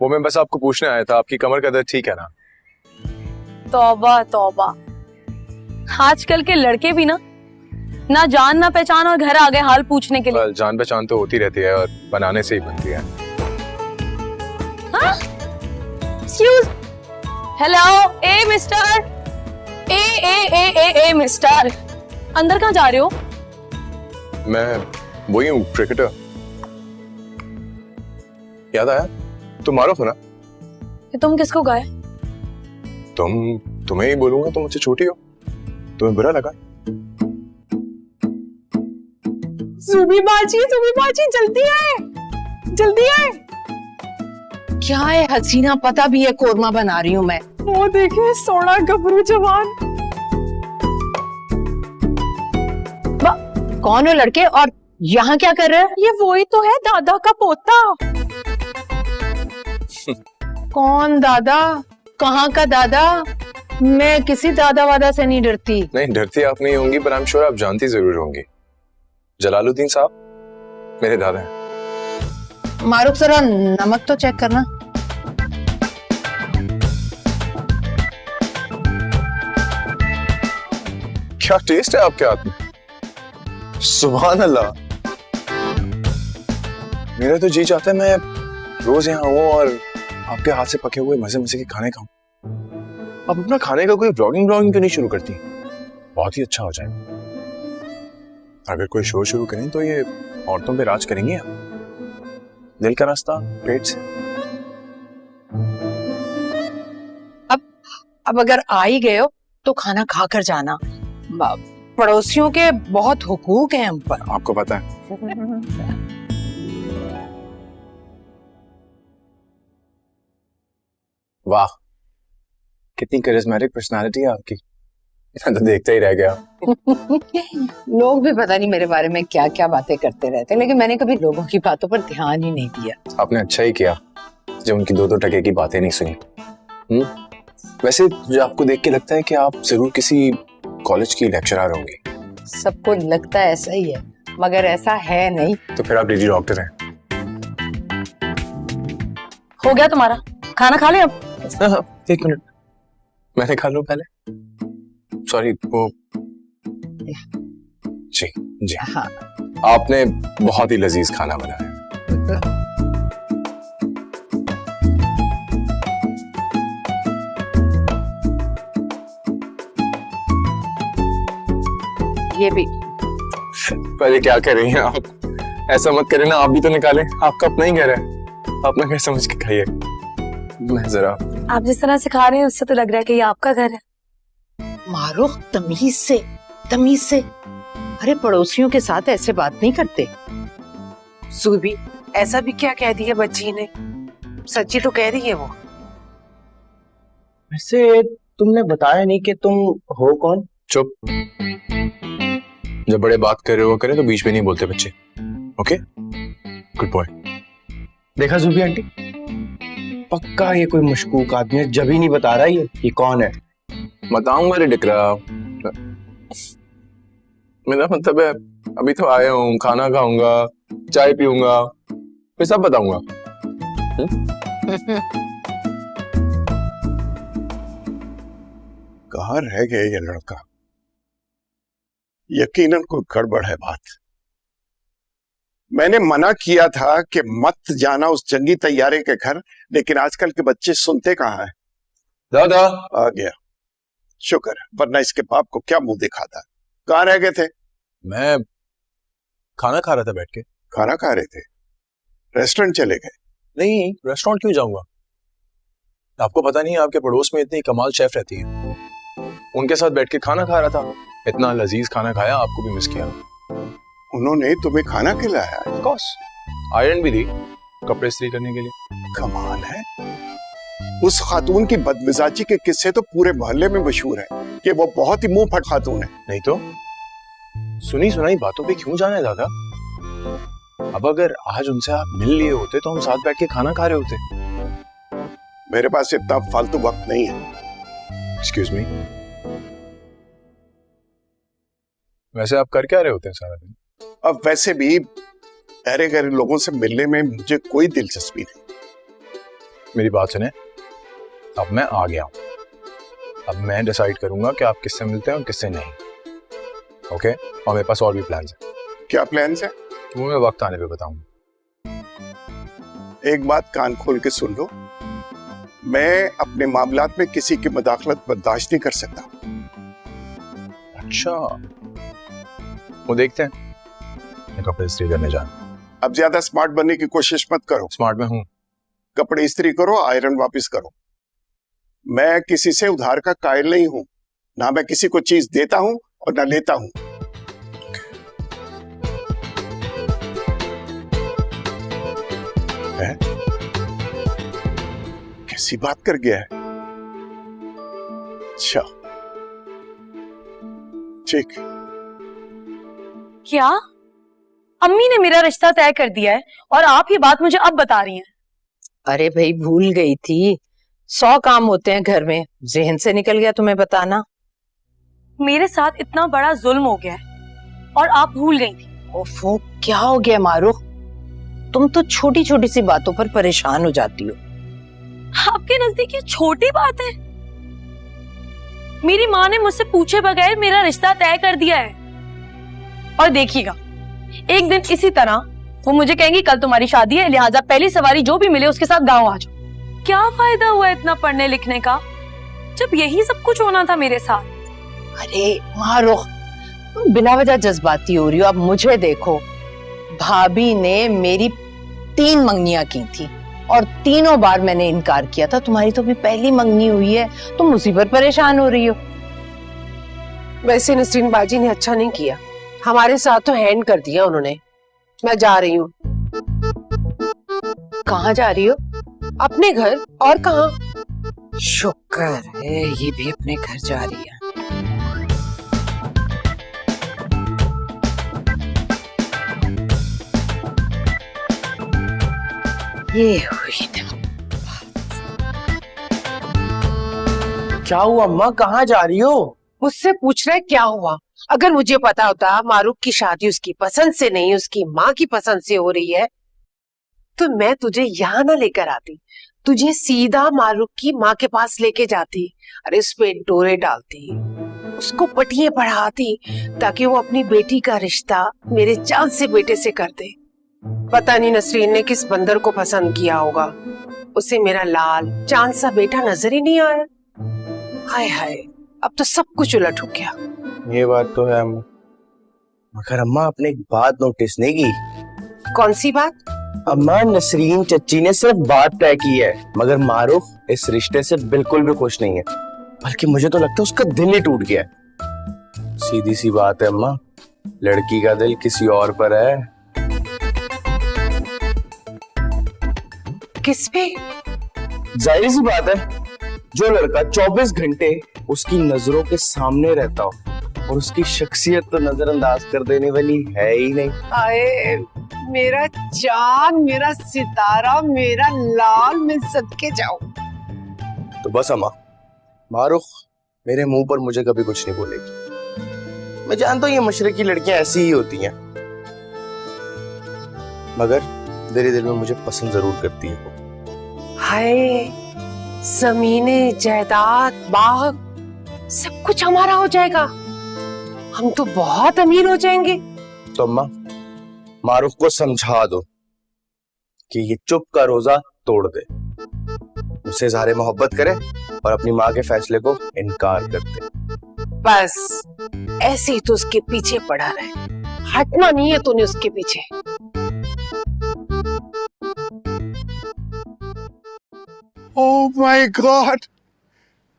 वो मैं बस आपको पूछने आया था, आपकी कमर का दर्द ठीक है ना? तौबा तौबा, आजकल के लड़के भी ना जान ना पहचान, और घर आ गए हाल पूछने के लिए। जान पहचान तो होती रहती है, और बनाने से ही बनती है। एक्सक्यूज, हेलो, ए मिस्टर, ए मिस्टर, अंदर कहाँ जा रहे हो? मैं वही हूँ, क्रिकेटर। याद आया? तुम मारूफ हो ना? तुम किसको गए? तुम्हें ही बोलूंगा, तुम मुझसे छोटी हो, तुम्हें बुरा लगा? सुबी बाजी, जल्दी आए, जल्दी आए। क्या है हसीना, पता भी है कोरमा बना रही हूँ मैं। वो देखिए सोना गबरू जवान। कौन हो लड़के, और यहाँ क्या कर रहे हैं? ये वही तो है, दादा का पोता। कौन दादा? कहाँ का दादा? मैं किसी दादा वादा से नहीं डरती। नहीं डरती आप नहीं होंगी, पर आई एम श्योर आप जानती जरूर होंगी। जलालुद्दीन साहब मेरे दादा हैं। मारूफ जरा नमक तो चेक करना। क्या टेस्ट है आपके हाथ में, सुभान अल्लाह। मेरा तो जी चाहता है मैं रोज यहाँ आऊं और आपके हाथ से पके हुए मजे मजे के खाने खाऊं। आप अपना खाने का कोई ब्लॉगिंग क्यों नहीं शुरू करती? बहुत ही अच्छा हो जाए। अगर कोई शो शुरू करें तो ये औरतों पे राज करेंगे आप। दिल का रास्ता पेट से। अब अगर आ ही गए हो तो खाना खा कर जाना, पड़ोसियों के बहुत हुकूक हैं हम पर। आपको पता है। वाह, कितनी करिश्मेटिक पर्सनालिटी है आपकी। मैं तो देखता ही रह गया। लोग भी पता नहीं मेरे बारे में क्या क्या बातें करते रहते हैं, लेकिन मैंने कभी लोगों की बातों पर ध्यान ही नहीं दिया। आपने अच्छा ही किया जो उनकी दो टके की बातें नहीं सुनी। वैसे जो आपको देख के लगता है कि आप जरूर किसी कॉलेज की लेक्चरर होंगी। सबको लगता है ऐसा ही है, मगर ऐसा है नहीं। तो फिर आप लेडी डॉक्टर हैं। हो गया तुम्हारा खाना? खा ले अब। एक मिनट, मैंने खा लूं पहले। सॉरी, वो जी जी हाँ। आपने बहुत ही लजीज खाना बनाया। ये भी। पहले क्या कर रही हैं आप? ऐसा मत करें ना, आप भी तो निकालें। आपका अपना ही घर है, अपना घर समझ के खाइए। मैं जरा, आप जिस तरह से खा रहे हैं उससे तो लग रहा है कि ये आपका घर है। मारूख, तमीज से, तमीज से। अरे पड़ोसियों के साथ ऐसे बात नहीं करते। सुबी, ऐसा भी क्या कह दिया बच्ची ने? सच्ची तो कह रही है वो। वैसे तुमने बताया नहीं कि तुम हो कौन? चुप। जब बड़े बात कर रहे हो करे तो बीच में नहीं बोलते बच्चे। Okay, good boy. देखा जूबी आंटी, पक्का ये कोई मशकूक आदमी है, जब ही नहीं बता रहा ये कौन है। बताऊंगा रे डिकरा। मेरा मतलब है अभी तो आया हूँ, खाना खाऊंगा, चाय पीऊंगा, फिर सब बताऊंगा। कहाँ रह गया ये लड़का? यकीनन कोई गड़बड़ है बात। मैंने मना किया था कि मत जाना उस जंगी तैयारे के घर, लेकिन आजकल के बच्चे सुनते कहाँ हैं। दादा आ गया, शुक्र है, वरना इसके बाप को क्या मुंह दिखाता। कहाँ रह गए थे? मैं खाना खा रहा था बैठ के। खाना खा रहे थे? रेस्टोरेंट चले गए? नहीं, रेस्टोरेंट क्यों जाऊंगा? आपको पता नहीं, आपके पड़ोस में इतनी कमाल शेफ रहती है, उनके साथ बैठ के खाना खा रहा था। इतना लजीज खाना खाया, आपको भी मिस किया। उन्होंने तुम्हें खाना खिलाया? ऑफ कोर्स, आयरन भी दी कपड़े इस्त्री करने के लिए। कमाल है। उस खातून की बदमिजाजी के किस्से तो पूरे मोहल्ले में मशहूर है कि वो बहुत ही मुंह फट खातून है। नहीं तो सुनी सुनाई बातों पे क्यों जाना है दादा? अब अगर आज उनसे आप मिल लिए होते तो हम साथ बैठ के खाना खा रहे होते। मेरे पास इतना फालतू वक्त नहीं है। एक्सक्यूज मी, वैसे आप कर क्या रहे होते हैं सारा दिन? अब वैसे भी अरे गहरे लोगों से मिलने में मुझे कोई दिलचस्पी नहीं। मेरी बात सुने, अब मैं आ गया हूं। अब मैं डिसाइड करूंगा कि आप किससे मिलते हैं और किससे नहीं। ओके? और मेरे पास और भी प्लान्स हैं। क्या प्लान्स हैं? वो मैं वक्त आने पे बताऊंगा। एक बात कान खोल के सुन लो, मैं अपने मामलात में किसी की मदाखलत बर्दाश्त नहीं कर सकता। अच्छा, वो देखते हैं। मैं कपड़े इस्त्री करने जा रहा हूं। अब ज्यादा स्मार्ट बनने की कोशिश मत करो। स्मार्ट में हूं। कपड़े इस्त्री करो, आयरन वापस करो। मैं किसी से उधार का कायल नहीं हूं, ना मैं किसी को चीज देता हूं और ना लेता हूं। है? कैसी बात कर गया है? अच्छा, ठीक। क्या अम्मी ने मेरा रिश्ता तय कर दिया है और आप ये बात मुझे अब बता रही हैं? अरे भाई, भूल गई थी। 100 काम होते हैं घर में, ज़हन से निकल गया तुम्हें बताना। मेरे साथ इतना बड़ा जुल्म हो गया है और आप भूल गई थी। ओफो, क्या हो गया मारूख? तुम तो छोटी छोटी सी बातों पर परेशान हो जाती हो। आपके नजदीक ये छोटी बात है? मेरी माँ ने मुझसे पूछे बगैर मेरा रिश्ता तय कर दिया है। और देखिएगा, एक दिन इसी तरह वो मुझे कहेंगी कल तुम्हारी शादी है, लिहाजा पहली सवारी जो भी मिले उसके साथ गांव आ जाओ। क्या फायदा हुआ इतना पढ़ने लिखने का जब यही सब कुछ होना था मेरे साथ? अरे मारूख, तुम बिना वजह जज्बाती हो रही हो। अब मुझे देखो, भाभी ने मेरी 3 मंगनियां की थी और तीनों बार मैंने इनकार किया था। तुम्हारी तो भी पहली मंगनी हुई है, तुम उसी पर परेशान हो रही हो। वैसे नसरीन बाजी ने अच्छा नहीं किया, हमारे साथ तो हैंड कर दिया उन्होंने। मैं जा रही हूँ। कहाँ जा रही हो? अपने घर, और कहाँ? शुक्र है ये भी अपने घर जा रही है। ये हुई ना। क्या हुआ अम्मा, कहाँ जा रही हो? मुझसे पूछ रहा है क्या हुआ? अगर मुझे पता होता मारूफ की शादी उसकी पसंद से नहीं उसकी माँ की पसंद से हो रही है तो मैं तुझे यहाँ ना लेकर आती, तुझे सीधा मारूफ की माँ के पास लेके जाती। अरे उस पे डोरे डालती, उसको पटिए पढ़ाती ताकि वो अपनी बेटी का रिश्ता मेरे चांद से बेटे से कर दे। पता नहीं नसरीन ने किस बंदर को पसंद किया होगा, उसे मेरा लाल चांद सा बेटा नजर ही नहीं आया। हाय हाय, अब तो सब कुछ उलट हो गया। ये बात तो है अम्मा, मगर अम्मा आपने एक बात नोटिस नहीं की? कौन सी बात? अम्मा नसरीन चच्ची ने सिर्फ बात तय की है, मगर मारूफ इस रिश्ते से बिल्कुल भी खुश नहीं है, बल्कि मुझे तो लगता है उसका दिल ही टूट गया है। सीधी सी बात है अम्मा, लड़की का दिल किसी और पर है। किस पे? जाहिर सी बात है, जो लड़का 24 घंटे उसकी नजरों के सामने रहता हो और उसकी शख्सियत तो नजरअंदाज कर देने वाली है ही नहीं। आए मेरा चांद, मेरा सितारा, मेरा लाल, मैं सदके जाऊं। तो बस अम्मा, मारूफ मेरे मुंह पर मुझे कभी कुछ नहीं बोलेगी। मैं जानता हूँ ये मशरकी लड़कियां ऐसी ही होती हैं, मगर दिल दिल में मुझे पसंद जरूर करती है वो। हाय, जमीने जायदाद बाग सब कुछ हमारा हो जाएगा, हम तो बहुत अमीर हो जाएंगे। तो अम्मा मारूफ को समझा दो कि ये चुप का रोजा तोड़ दे, उससे इज़हारे मोहब्बत करे और अपनी माँ के फैसले को इनकार कर दे। बस ऐसे ही तो उसके पीछे पड़ा रहे, हटना नहीं है तूने उसके पीछे। ओह माय गॉड,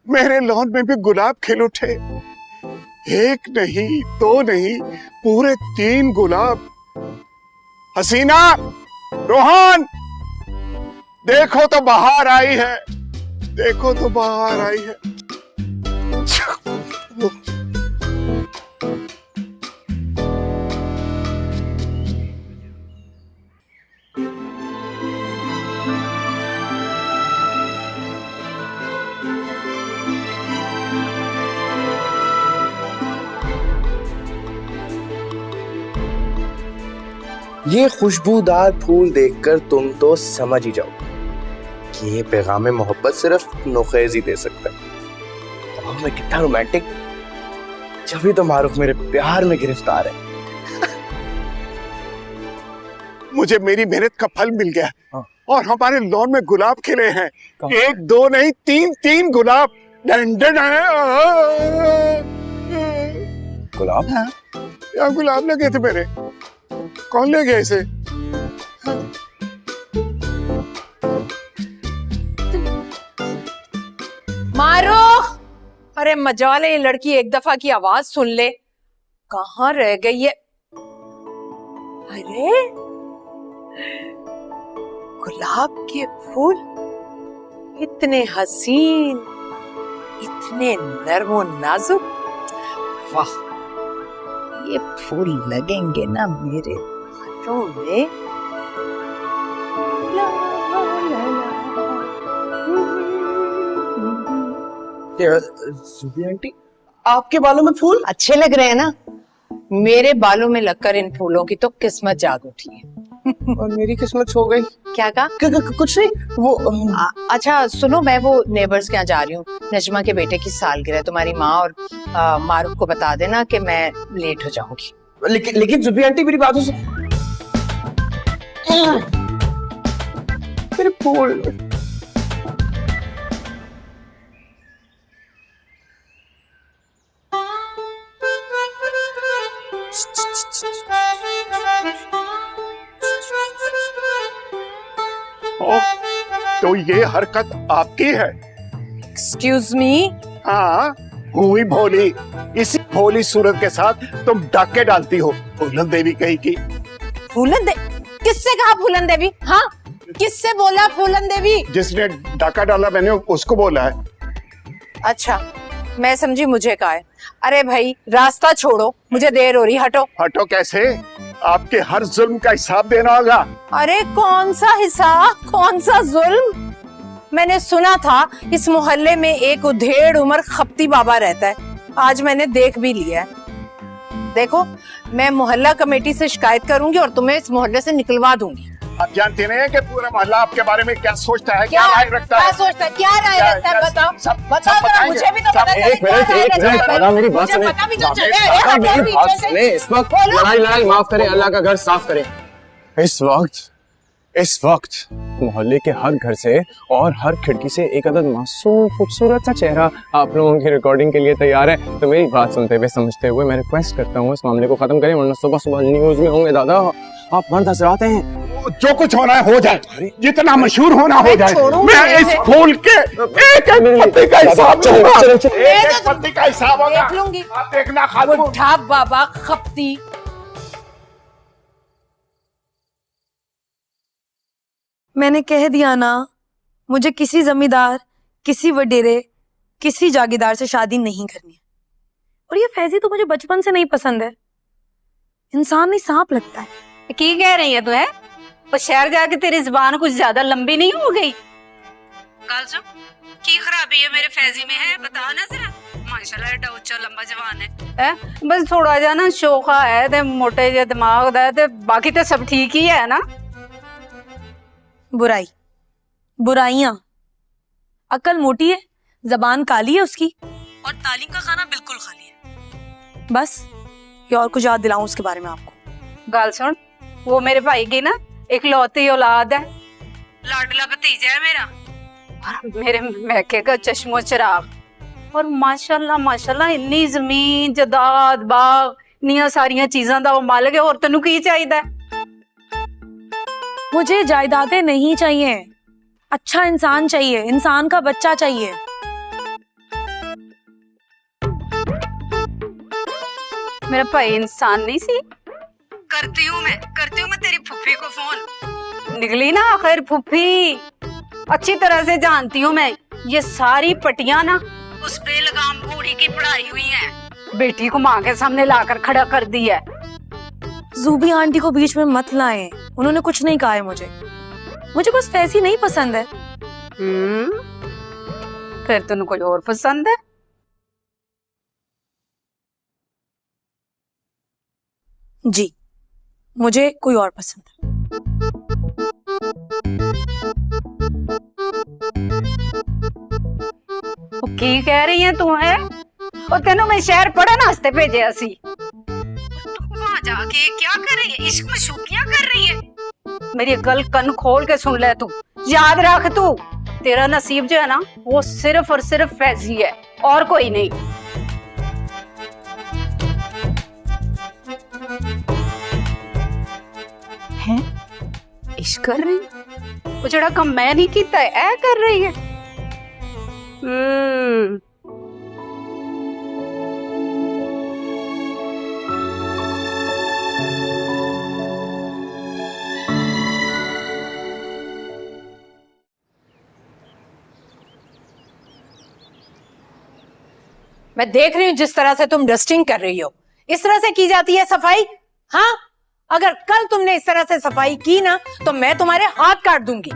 मेरे लॉन में भी गुलाब खिल उठे। एक नहीं, दो नहीं, पूरे 3 गुलाब। हसीना, रोहन, देखो तो बाहर आई है, देखो तो बाहर आई है। ये खुशबूदार फूल देखकर तुम तो समझ ही जाओ कि ये पैगाम मोहब्बत सिर्फ नोखेज ही दे सकता है। और मैं कितना रोमांटिक, जब भी तो मारूफ मेरे प्यार में गिरफ्तार है। मुझे मेरी मेहनत का फल मिल गया। हाँ। और हमारे लॉन में गुलाब खिले हैं। 1 2 नहीं, 3 गुलाब। डंडन गुलाब? हाँ, क्या गुलाब लगे थे मेरे? कौन ले गया इसे? मारो, अरे मजाल है, ये लड़की एक दफा की आवाज सुन ले। कहाँ रह गई है? अरे गुलाब के फूल, इतने हसीन, इतने नर्म और नाजुक। वाह, ये फूल लगेंगे ना मेरे हाथों में। ला, ला, ला। आंटी, आपके बालों में फूल अच्छे लग रहे हैं ना? मेरे बालों में लगकर इन फूलों की तो किस्मत जाग उठी है। और मेरी किस्मत सो गई। क्या कहा? कुछ नहीं, वो अच्छा सुनो, मैं वो नेबर्स के यहाँ जा रही हूँ, नजमा के बेटे की सालगिरह। तुम्हारी माँ और मारूफ को बता देना कि मैं लेट हो जाऊंगी। लेकिन जुबी आंटी मेरी बातों से मेरे फूल। तो ये हरकत आपकी है? Excuse me? हाँ, हुई भोली, इसी भोली सूरत के साथ तुम डाके डालती हो। फूलन देवी कहीं की। फूलन देवी? किससे कहा फूलन देवी? हाँ, किससे बोला फूलन देवी? जिसने डाका डाला मैंने उसको बोला है। अच्छा, मैं समझी मुझे कहा है। अरे भाई रास्ता छोड़ो, मुझे देर हो रही, हटो। हटो कैसे? आपके हर जुल्म का हिसाब देना होगा। अरे कौन सा हिसाब, कौन सा जुल्म? मैंने सुना था इस मोहल्ले में एक उधेड़ उम्र खप्ती बाबा रहता है, आज मैंने देख भी लिया है। देखो, मैं मोहल्ला कमेटी से शिकायत करूंगी और तुम्हें इस मोहल्ले से निकलवा दूंगी। आप जानते नहीं हैं कि पूरा मोहल्ला आपके बारे में क्या सोचता है, क्या राय रखता क्या है? सोचता है, क्या राय रखता है? बताओ, बताओ, बताएंगे। मुझे भी तो पता चले। एक मिनट दादा, मेरी बात सुने। पता भी तो चले। दादा, मेरी बात सुने। इस वक्त लड़ाई माफ करें, अल्लाह का घर साफ करें। इस वक्त मोहल्ले के हर घर से और हर खिड़की से एक अदद मासूम खूबसूरत सा चेहरा आप लोगों की रिकॉर्डिंग के लिए तैयार है। तो मेरी बात सुनते हुए समझते हुए मैं रिक्वेस्ट करता हूँ इस मामले को खत्म करें, वरना सुबह सुबह न्यूज में होंगे। दादा, आप मर्द हजरात हैं, जो कुछ होना है हो जाए, जितना मशहूर होना हो जाए। मैं इस फूल के एक पत्ती का हिसाब लूंगा। एक पत्ती का हिसाब होगा। देख लूंगी। आप देखना खातून। बुढ़ा बाबा खप्ती। मैंने कह दिया ना, मुझे किसी जमींदार, किसी वडेरे, किसी जागीरदार से शादी नहीं करनी है। और ये फैजी तो मुझे बचपन से नहीं पसंद है, इंसान नहीं सांप लगता है। की कह रही है तू? है और शहर जाके तेरी जुबान कुछ ज्यादा लंबी नहीं हो गई? गाल सुन, की खराबी है मेरे फैजी में है, बता ना जरा। माशाल्लाह एडा उच्चा लंबा जवान है। बस थोड़ा जा ना शोखा है ते मोटे जे दिमाग दा ते बाकी तो सब ठीक ही है ना। बुराइयां, अकल मोटी है, जबान काली है उसकी, और तालीम का खाना बिल्कुल खाली है। बस ये और कुछ याद दिलाऊं उसके बारे में आपको? गाल सुन, वो मेरे भाई की ना इकलौती औलाद है, लाडला भतीजा है मेरा, और मेरे मैके का चश्मो चिराग। और माशाल्लाह माशाल्लाह इन्नी जमीन जदाद बाग इन्नियां सारियां चीजां दा मालिक है। और तेनू की चाहिए? मुझे जायदादें नहीं चाहिए, अच्छा इंसान चाहिए, इंसान का बच्चा चाहिए। मेरा भाई इंसान नहीं सी? करती हूँ मैं तेरी फुफ्फी को फोन। निकली ना आखिर फुफ्फी। अच्छी तरह से जानती हूँ मैं, ये सारी पटियां ना उस बेलगाम बूढ़ी की पढ़ाई हुई हैं। बेटी को माँ के सामने लाकर खड़ा कर दी है। जूबी आंटी को बीच में मत लाएं, उन्होंने कुछ नहीं कहा है मुझे बस फैसी नहीं पसंद है। फिर तुम कोई और पसंद है? जी, मुझे कोई और पसंद है। की कह रही है तू? है और तेनों मैं शहर पढ़न वास्ते भेजे असी, वहां जाके क्या कर रही है? इश्क में शूकियां कर रही है? मेरी गल कन खोल के सुन ले तू, याद रख तू, तेरा नसीब जो है ना वो सिर्फ और सिर्फ फैजी है और कोई नहीं है। इश्क कर रही है वो, जड़ा कम मैं नहीं कीता है ऐ कर रही है। मैं देख रही हूँ जिस तरह से तुम डस्टिंग कर रही हो, इस तरह से की जाती है सफाई? हाँ, अगर कल तुमने इस तरह से सफाई की ना तो मैं तुम्हारे हाथ काट दूंगी।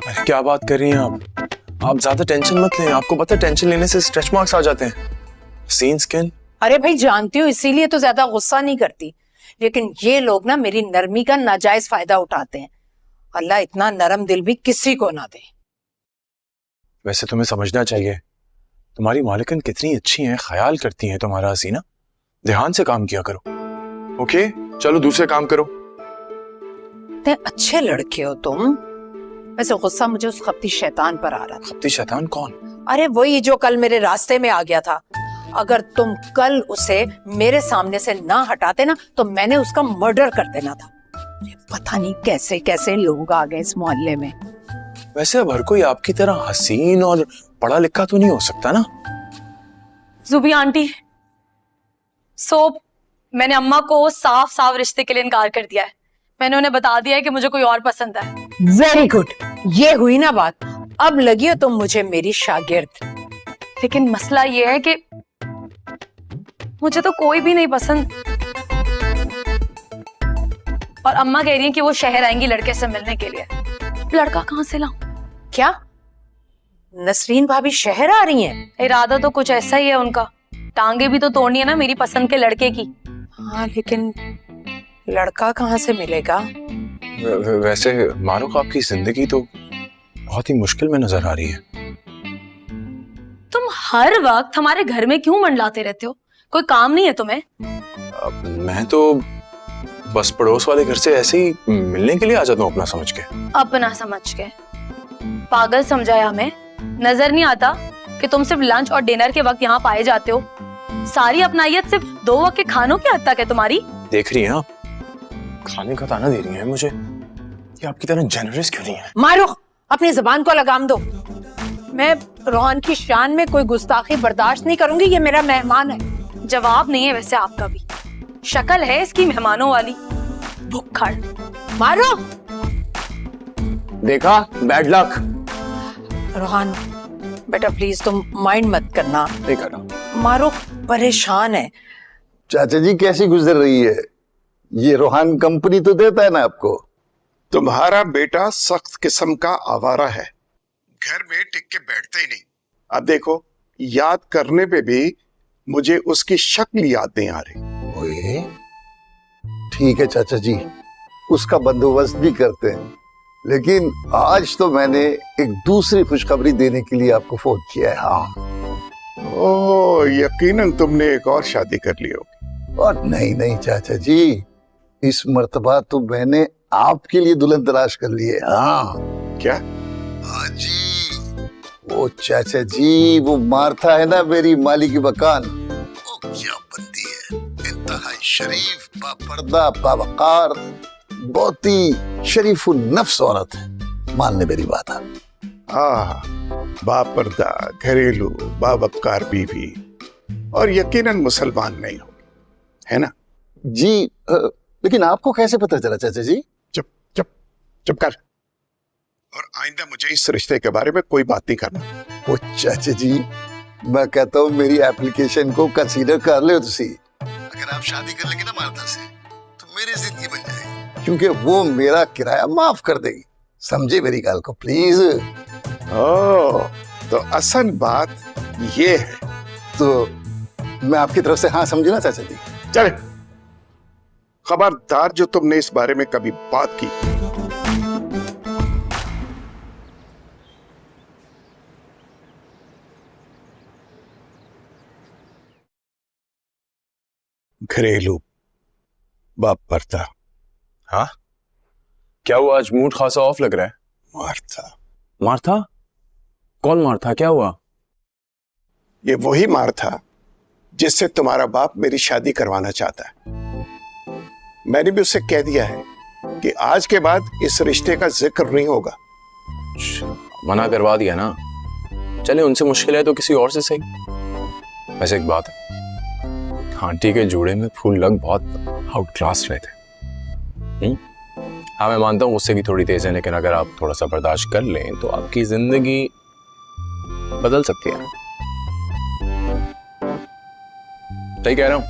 अरे क्या बात कर रही हैं आप ज्यादा टेंशन मत लें। आपको पता है टेंशन लेने से स्ट्रेच मार्क्स आ जाते हैं, सीन स्किन। अरे भाई जानती हूँ, इसीलिए तो ज्यादा गुस्सा नहीं करती, लेकिन ये लोग ना मेरी नरमी का नाजायज फायदा उठाते हैं। अल्लाह इतना नरम दिल भी किसी को ना दे। वैसे तुम्हें समझना चाहिए, तुम्हारी मालिकन कितनी अच्छी हैं, ख्याल करती हैं तुम्हारा। हसीना, ध्यान से काम किया करो। ओके, चलो दूसरे काम करो। इतने अच्छे लड़के हो तुम। वैसे गुस्सा मुझे उस खप्ती शैतान पर आ रहा था। खप्ती शैतान कौन? अरे वही जो कल मेरे रास्ते में आ गया था। अगर तुम कल उसे मेरे सामने से ना हटाते ना तो मैंने उसका मर्डर कर देना था। पता नहीं कैसे कैसे लोग आ गए इस मोहल्ले में। वैसे अब हर कोई आपकी तरह हसीन और पढ़ा लिखा तो नहीं हो सकता ना। जुबी आंटी, मैंने अम्मा को साफ साफ रिश्ते के लिए इनकार कर दिया है। मैंने उन्हें बता दिया है कि मुझे कोई और पसंद है। वेरी गुड, ये हुई ना बात। अब लगी हो तुम मुझे मेरी शागिर्द। लेकिन मसला ये है कि मुझे तो कोई भी नहीं पसंद, और अम्मा कह रही है कि वो शहर आएंगी लड़के से मिलने के लिए। लड़का कहाँ से लाऊं? क्या नसरीन भाभी शहर आ रही हैं? इरादा तो कुछ ऐसा ही है उनका। टांगे भी तो तोड़नी है ना मेरी पसंद के लड़के की। हाँ, लेकिन लड़का कहाँ से मिलेगा? वैसे मारूफ, आपकी जिंदगी तो बहुत ही मुश्किल में नजर आ रही है। तुम हर वक्त हमारे घर में क्यों मंडलाते रहते हो? कोई काम नहीं है तुम्हें? मैं तो बस पड़ोस वाले घर से ऐसे ही मिलने के लिए आ जाता हूँ, अपना समझ के। अपना समझ के? पागल समझाया हमें? नजर नहीं आता कि तुम सिर्फ लंच और डिनर के वक्त यहाँ पाए जाते हो? सारी अपनाइयत सिर्फ 2 वक्त के खानों की हद तक है तुम्हारी। देख रही हैं आप, खाने का ताना दे रही हैं मुझे। ये आपकी तरह जेनरस क्यों नहीं है? मारूख, अपनी जुबान को लगाम दो। मैं रोहान की शान में कोई गुस्ताखी बर्दाश्त नहीं करूंगी। ये मेरा मेहमान है। जवाब नहीं है वैसे आपका भी। शक्ल है इसकी मेहमानों वाली, भुक्खड़। मारो। देखा, बैड लक। रोहान बेटा प्लीज तुम माइंड मत करना। नहीं कर रहा। मारूख परेशान है। चाचा जी कैसी गुजर रही है? ये रोहान कंपनी तो देता है ना आपको? तुम्हारा बेटा सख्त किस्म का आवारा है, घर में टिक के बैठता ही नहीं। अब देखो, याद करने पे भी मुझे उसकी शक्ल याद नहीं आ रही। ओए, ठीक है चाचा जी, उसका बंदोबस्त भी करते हैं। लेकिन आज तो मैंने एक दूसरी खुशखबरी देने के लिए आपको फोन किया है। हाँ। ओह, यकीनन तुमने एक और शादी कर ली होगी। और नहीं चाचा जी, इस मर्तबा तो मैंने आपके लिए दुल्हन तलाश कर ली है। हाँ। क्या? हाँ जी, वो चाचा जी, वो मार्था है ना मेरी माली की मकान, वो क्या बनती है। इंतहाई शरीफ, बापर्दा, बावकार, बहुत ही शरीफ नफ्स औरत है। मान ले मेरी बात आप। बापर्दा, घरेलू, बावकार बीवी, और यकीनन मुसलमान नहीं होगी, है ना? जी, लेकिन आपको कैसे पता चला चाचा जी? चुप चुप चुप कर। और आइंदा मुझे इस रिश्ते के बारे में कोई बात नहीं करना। ओ चाचा जी, मैं कहता हूँ मेरी एप्लीकेशन को कंसीडर कर ले तुसी। अगर आप शादी कर लेंगे ना मार्था से, तो मेरी जिंदगी बन जाएगी, क्योंकि वो मेरा किराया माफ कर देगी। समझे मेरी गाल को प्लीज? ओह, तो असल बात ये है। तो मैं आपकी तरफ से हाँ समझू ना चाचा जी? चले, खबरदार जो तुमने इस बारे में कभी बात की। घरेलू, बाप परता। हाँ, क्या हुआ? आज मूड खासा ऑफ लग रहा है। मार्था। मार्था? कौन मार्था? क्या हुआ? ये वही मार्था जिससे तुम्हारा बाप मेरी शादी करवाना चाहता है। मैंने भी उससे कह दिया है कि आज के बाद इस रिश्ते का जिक्र नहीं होगा। मना करवा दिया ना। चले, उनसे मुश्किल है तो किसी और से सही। वैसे एक बात है, आंटी के जूड़े में फूल लग बहुत आउट क्लास रहे थे। हाँ, मैं मानता हूँ उससे भी थोड़ी तेज है, लेकिन अगर आप थोड़ा सा बर्दाश्त कर लें तो आपकी जिंदगी बदल सकती है। सही कह रहा हूँ?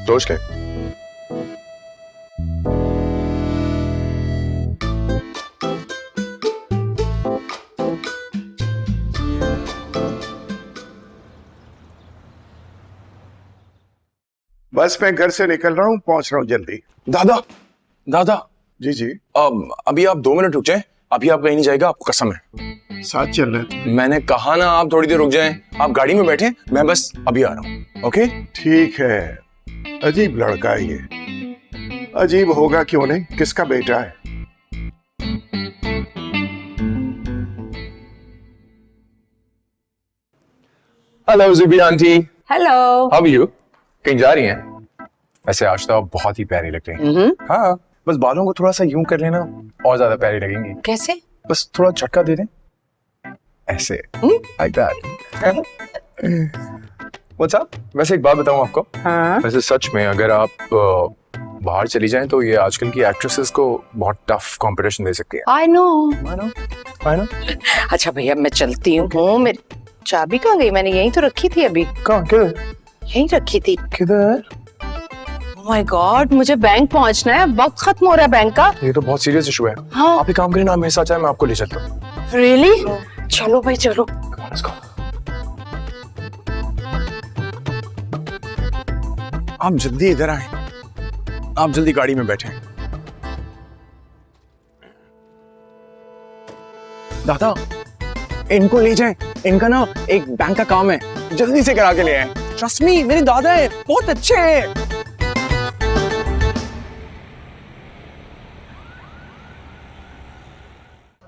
सोच ले। बस मैं घर से निकल रहा हूँ, पहुंच रहा हूँ जल्दी। दादा, दादा। जी जी। अभी आप 2 मिनट रुक जाएं। अभी आप कहीं नहीं जाएगा, आपको कसम है। साथ चल रहे। मैंने कहा ना, आप थोड़ी देर रुक जाएं। आप गाड़ी में बैठे, मैं बस अभी आ रहा हूँ। ओके? ठीक है। अजीब लड़का है ये। अजीब होगा क्यों नहीं, किसका बेटा है? Hello Zubi aunty. Hello. How are you? कहीं जा रही हैं? वैसे आज तो आप बहुत ही प्यारी लग रही हैं। हाँ, बस बालों को थोड़ा सा यूं कर लेना और ज्यादा प्यारी लगेंगी। कैसे? बस थोड़ा झटका दे दें ऐसे, like that. What's up? वैसे एक बात बताऊं आपको, हाँ वैसे सच में अगर आप बाहर चली जाएं तो ये आजकल की एक्ट्रेसेस को बहुत टफ कंपटीशन दे सकती है। I know. I know? अच्छा भैया मैं चलती हूँ, मेरी चाबी कहाँ गई? मैंने यहीं तो रखी थी अभी। कहाँ? किधर? यहीं रखी थी। किधर? माय गॉड, मुझे बैंक पहुंचना है, वक्त खत्म हो रहा है बैंक का। ये तो बहुत सीरियस इशू है। हाँ। आप एक काम करें ना, मेरे साथ आए, मैं आपको ले चलता हूँ। रियली? चलो भाई चलो। Let's go. आप जल्दी इधर आए, आप जल्दी गाड़ी में बैठे। दादा इनको ले जाएं, इनका ना एक बैंक का काम है, जल्दी से करा के ले आए। ट्रस्ट मी, मेरे दादा है, बहुत अच्छे हैं।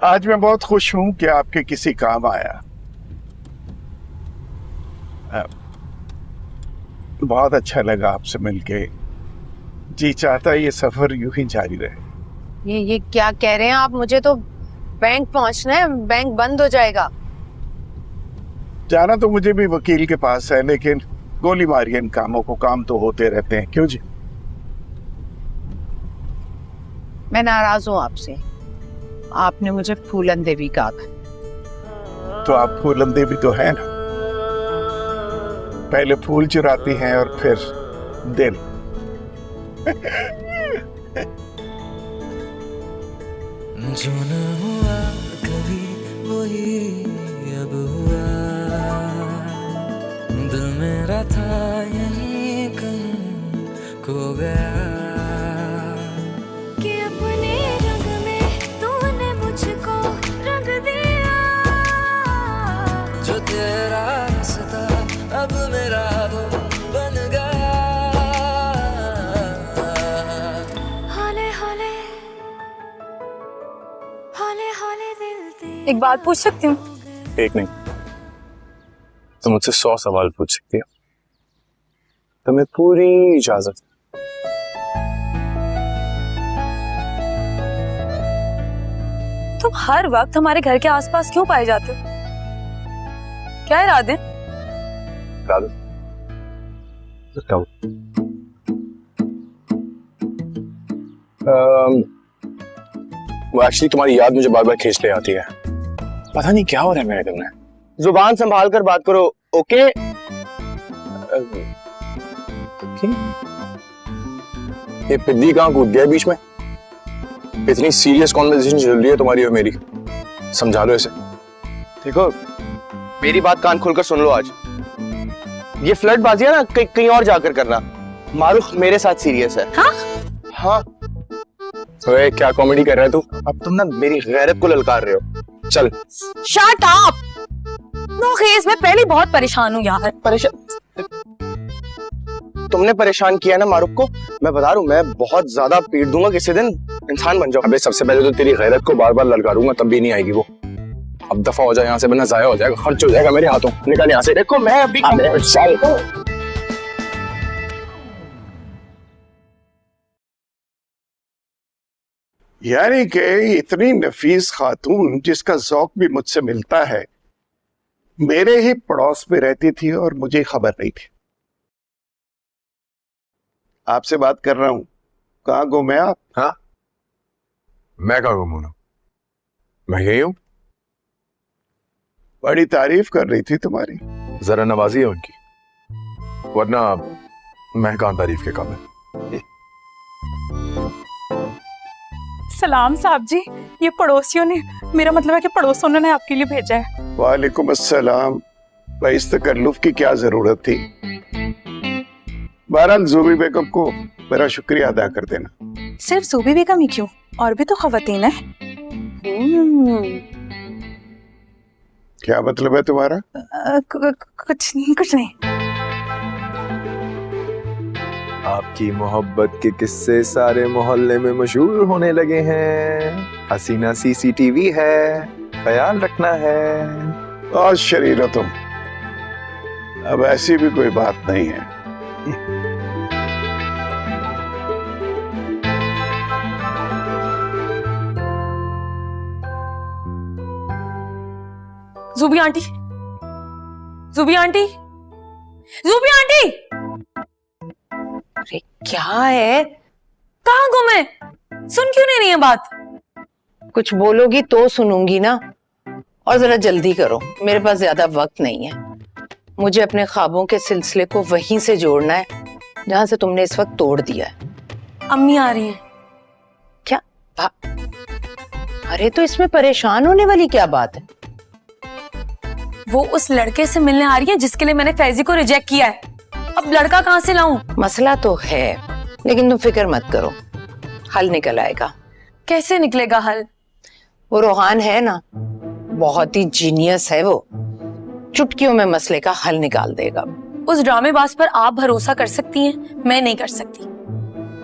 आज मैं बहुत खुश हूं कि आपके किसी काम आया। बहुत अच्छा लगा आपसे मिलके। जी चाहता है ये सफर यूं ही जारी रहे। ये क्या कह रहे हैं आप? मुझे तो बैंक पहुंचना है, बैंक बंद हो जाएगा। जाना तो मुझे भी वकील के पास है, लेकिन गोली मारिए इन कामों को, काम तो होते रहते हैं। क्यों जी? मैं नाराज हूँ आपसे, आपने मुझे फूलन देवी कहा। तो आप फूलन देवी तो है ना, पहले फूल चुराती हैं और फिर दिल। जो न हुआ कभी वही अब हुआ, दिल मेरा था यहीं कहीं खो गया। कि अपने रंग में तूने मुझको रंग दिया, जो तेरा रास्ता अब मेरा वो बन गया। हौले हौले हौले हौले दिल तेरा। एक बात पूछ सकती हूँ? एक नहीं, तुम मुझसे 100 सवाल पूछ सकती हो, तुम्हें पूरी इजाजत। तुम हर वक्त हमारे घर के आसपास क्यों पाए जाते हो? क्या इरादे? वो एक्चुअली तुम्हारी याद मुझे बार बार खींच ले आती है, पता नहीं क्या हो रहा है मेरे दिल में। जुबान संभाल कर बात करो, ओके? ये पिद्दी कहाँ कूद गया बीच में? इतनी सीरियस कॉन्वर्सेशन चल रही है तुम्हारी और मेरी, समझा लो इसे। देखो मेरी बात कान खोलकर सुन लो, आज ये फ्लर्ट बाजी है ना, कहीं और जाकर करना। मारूफ मेरे साथ सीरियस है। हाँ? हाँ। ओए क्या कॉमेडी कर रहा है तू? अब तुम ना मेरी गैरत को ललकार रहे हो। चल शट अप। नो खेस, मैं पहले बहुत परेशान हूँ यार। तुमने परेशान किया ना मारूफ को, मैं बता रहा हूँ, मैं बहुत ज्यादा पीट दूंगा, किसी दिन इंसान बन जाओ। अबे सबसे पहले तो तेरी गैरत को बार बार ललकारूंगा, तब भी नहीं आएगी वो। अब दफा हो जाए यहाँ से, वरना जाया हो जाएगा, खर्च हो जाएगा मेरे हाथों। निकल यहाँ से। देखो मैं अभी यानी कि इतनी नफीस खातून जिसका ज़ौक भी मुझसे मिलता है, मेरे ही पड़ोस में रहती थी और मुझे खबर नहीं थी। आपसे बात कर रहा हूं, कहाँ गुम है आप? हाँ, मैं कहाँ गुम हूं? मैं यही हूं। बड़ी तारीफ कर रही थी तुम्हारी। जरा नवाजी है उनकी, वरना मैं कहाँ तारीफ के काबिल। सलाम साहब जी, ये पड़ोसियों ने, मेरा मतलब है कि पड़ोसियों ने आपके लिए भेजा है। वालेकुम अस्सलाम। भाई इस तकल्लुफ की क्या जरूरत थी? बहरहाल ज़ूबी बेगम को मेरा शुक्रिया अदा कर देना। सिर्फ ज़ूबी बेगम ही क्यों, और भी तो खवातीन है। क्या मतलब है तुम्हारा? कुछ नहीं। आपकी मोहब्बत के किस्से सारे मोहल्ले में मशहूर होने लगे हैं। हसीना सीसीटीवी है, ख्याल रखना है। और शरीर हो तुम। अब ऐसी भी कोई बात नहीं है। जुबी आंटी, जुबी आंटी, जुबी आंटी, अरे क्या है? कहाँ गुम है? सुन क्यों नहीं रही है बात? कुछ बोलोगी तो सुनूंगी ना। और जरा जल्दी करो, मेरे पास ज्यादा वक्त नहीं है। मुझे अपने ख्वाबों के सिलसिले को वहीं से जोड़ना है जहां से तुमने इस वक्त तोड़ दिया है। अम्मी आ रही हैं। क्या? अरे तो इसमें परेशान होने वाली क्या बात है? वो उस लड़के से मिलने आ रही है जिसके लिए मैंने फैजी को रिजेक्ट किया है। अब लड़का कहाँ से लाऊं? मसला तो है, लेकिन तुम फिक्र मत करो, हल निकल आएगा। कैसे निकलेगा हल? वो रोहान है ना, बहुत ही जीनियस है वो, चुटकियों में मसले का हल निकाल देगा। उस ड्रामेबाज पर आप भरोसा कर सकती हैं, मैं नहीं कर सकती।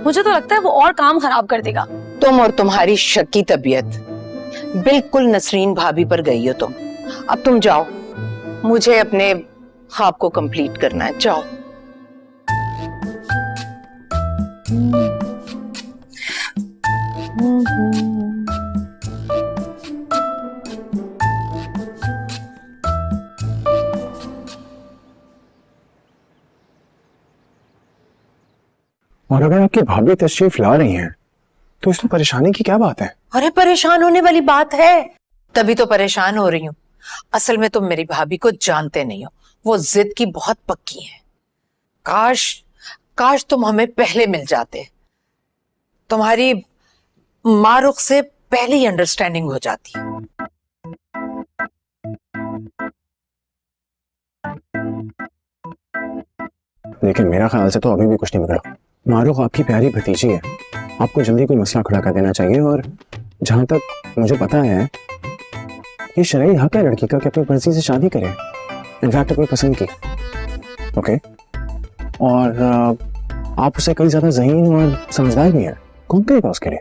मुझे तो लगता है वो और काम खराब कर देगा। तुम और तुम्हारी शक्की तबीयत बिल्कुल नसरीन भाभी पर गई हो तुम। अब तुम जाओ, मुझे अपने ख्वाब को कंप्लीट करना है, जाओ। और अगर आपकी भाभी तशरीफ ला रही हैं तो इसमें परेशानी की क्या बात है? अरे परेशान होने वाली बात है, तभी तो परेशान हो रही हूँ। असल में तुम मेरी भाभी को जानते नहीं हो, वो जिद की बहुत पक्की है। काश तुम हमें पहले मिल जाते, तुम्हारी मारुख से पहले ही अंडरस्टैंडिंग हो जाती। लेकिन मेरा ख्याल से तो अभी भी कुछ नहीं बिगड़ा। मारुख आपकी प्यारी भतीजी है, आपको जल्दी कोई मसला खड़ा कर देना चाहिए। और जहां तक मुझे पता है, ये शरई हक है लड़की का कि अपनी मर्जी से शादी करे, इनफैक्ट अपनी पसंद की। ओके, और आप उसे कई ज्यादा ज़हीन और समझदार भी है, कौन करेगा उसके लिए?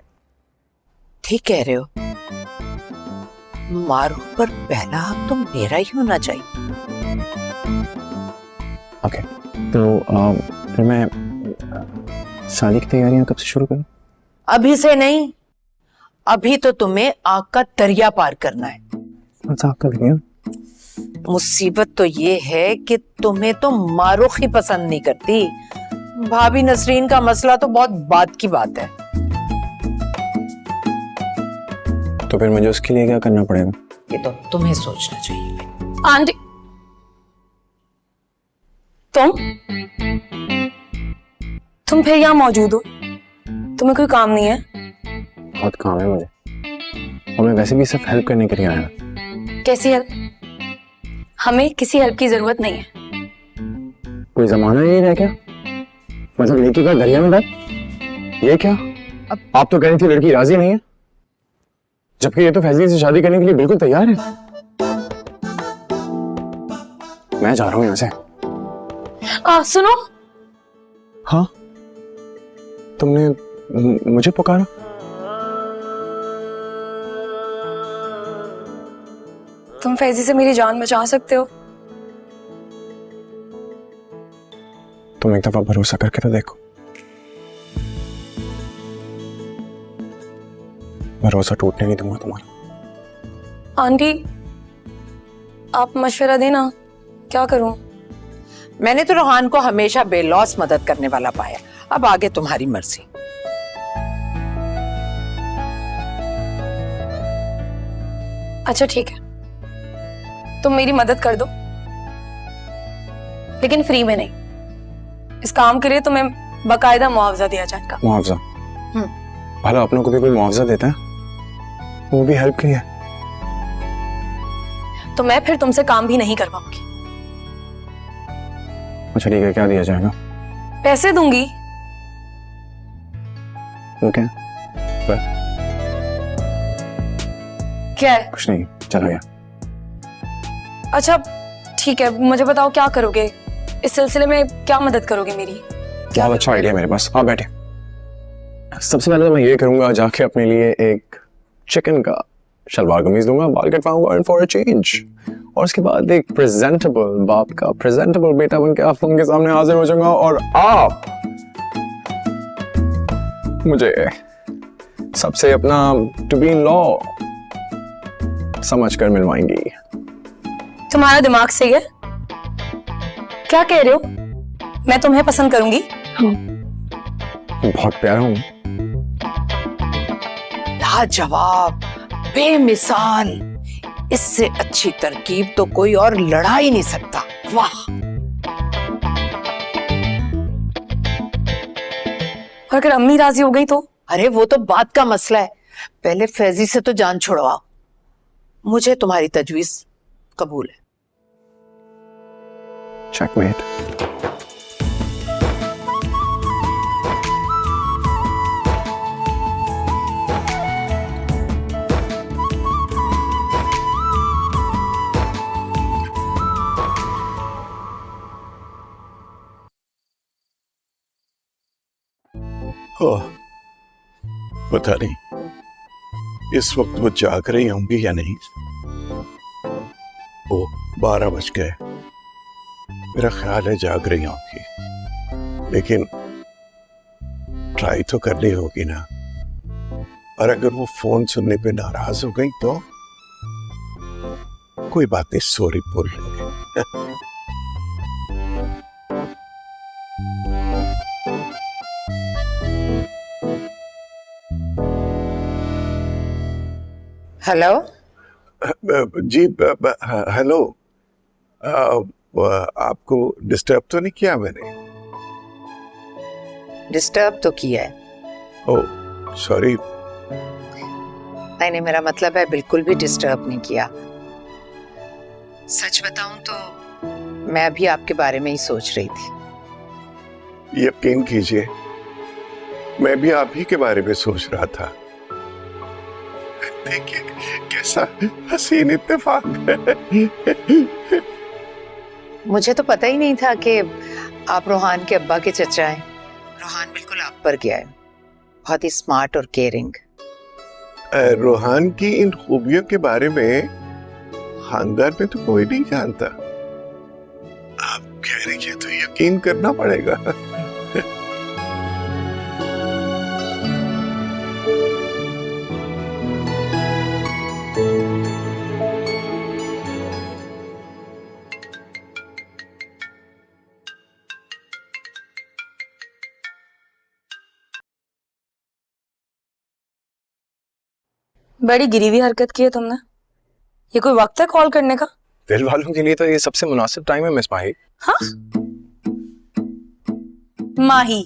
ठीक कह रहे हो, मारुख पर पहला हक तो मेरा ही होना चाहिए। ओके, तो फिर मैं शादी की तैयारियां कब से शुरू करूं? अभी से नहीं, अभी तो तुम्हें आग का दरिया पार करना है। आग का दरिया? मुसीबत तो ये है कि तुम्हें तो मारुख ही पसंद नहीं करती, भाभी नसरीन का मसला तो बहुत बात की बात है। तो फिर मुझे उसके लिए क्या करना पड़ेगा? ये तो तुम्हें सोचना चाहिए। आंटी, तुम फिर यहाँ मौजूद हो, तुम्हें कोई काम नहीं है? बहुत काम है मुझे, और मैं वैसे भी सिर्फ हेल्प करने के लिए आया। कैसी हेल्प? हमें किसी हेल्प की जरूरत नहीं है। कोई जमाना नहीं रह गया, मतलब लड़की का दरिया में डाल? ये क्या? अब आप तो कह रही थी लड़की राजी नहीं है, जबकि ये तो फैजली से शादी करने के लिए बिल्कुल तैयार है। मैं जा रहा हूं यहां से। सुनो। हाँ, तुमने मुझे पुकारा? तुम फैजी से मेरी जान बचा सकते हो? तुम एक दफा भरोसा करके तो देखो। भरोसा टूटने नहीं दूंगा तुम्हारा। आंटी, आप मशवरा देना, क्या करूं? मैंने तो रोहान को हमेशा बेलौस मदद करने वाला पाया, अब आगे तुम्हारी मर्जी। अच्छा ठीक है, तुम मेरी मदद कर दो, लेकिन फ्री में नहीं। इस काम के लिए तुम्हें बकायदा मुआवजा दिया जाएगा। मुआवजा? भला अपनों को भी कोई मुआवजा देता है? वो भी हेल्प के लिए। तो मैं फिर तुमसे काम भी नहीं करवाऊंगी। अच्छा ठीक है, क्या दिया जाएगा? पैसे दूंगी। ओके, क्या है? कुछ नहीं, चला गया। अच्छा ठीक है, मुझे बताओ क्या करोगे इस सिलसिले में, क्या मदद करोगे मेरी? बहुत अच्छा आइडिया मेरे पास, आप बैठे। सबसे पहले तो मैं ये करूंगा, जाके अपने लिए एक चिकन का शलवार कमीज दूंगा, बाल कटवाऊंगा एंड फॉर अ चेंज। और उसके बाद एक प्रेजेंटेबल बाप का प्रेजेंटेबल बेटा बनके आप उनके सामने हाजिर हो जाऊंगा, और आप मुझे सबसे अपना टू बी इन लॉ समझ कर मिलवाएंगी। तुम्हारा दिमाग सही है? क्या कह रहे हो? मैं तुम्हें पसंद करूंगी? बहुत प्यारा हूँ। लाजवाब, बेमिसाल, इससे अच्छी तरकीब तो कोई और लड़ा ही नहीं सकता। वाह। और अगर अम्मी राजी हो गई तो? अरे वो तो बात का मसला है, पहले फैजी से तो जान छुड़वाओ। मुझे तुम्हारी तजवीज कबूल है। चेकमेट। पता नहीं इस वक्त वो जाग रही होंगी या नहीं। वो 12 बज गए, मेरा ख्याल है जाग रही होंगी, लेकिन ट्राई तो करनी होगी ना। और अगर वो फोन सुनने पे नाराज हो गई तो कोई बात नहीं, सॉरी बोल लेंगे। हेलो जी, हेलो। आपको डिस्टर्ब तो नहीं किया मैंने? डिस्टर्ब तो किया है। Oh sorry. नहीं, मेरा मतलब है बिल्कुल भी डिस्टर्ब नहीं किया। सच बताऊं तो मैं अभी आपके बारे में ही सोच रही थी। यकीन कीजिए, मैं भी आप ही के बारे में सोच रहा था। देखिए कैसा हसीन इत्तेफाक है। मुझे तो पता ही नहीं था कि आप रोहान के अब्बा के चचा हैं। रोहान बिल्कुल आप पर गया है, बहुत ही स्मार्ट और केयरिंग। रोहान की इन खूबियों के बारे में खानदान में तो कोई नहीं जानता। आप कह रही हैं तो यकीन करना पड़ेगा। बड़ी गिरी हुई हरकत की है तुमने। ये कोई वक्त है कॉल करने का? दिल वालों के लिए तो ये सबसे मुनासिब टाइम है मिस माही। हाँ? माही?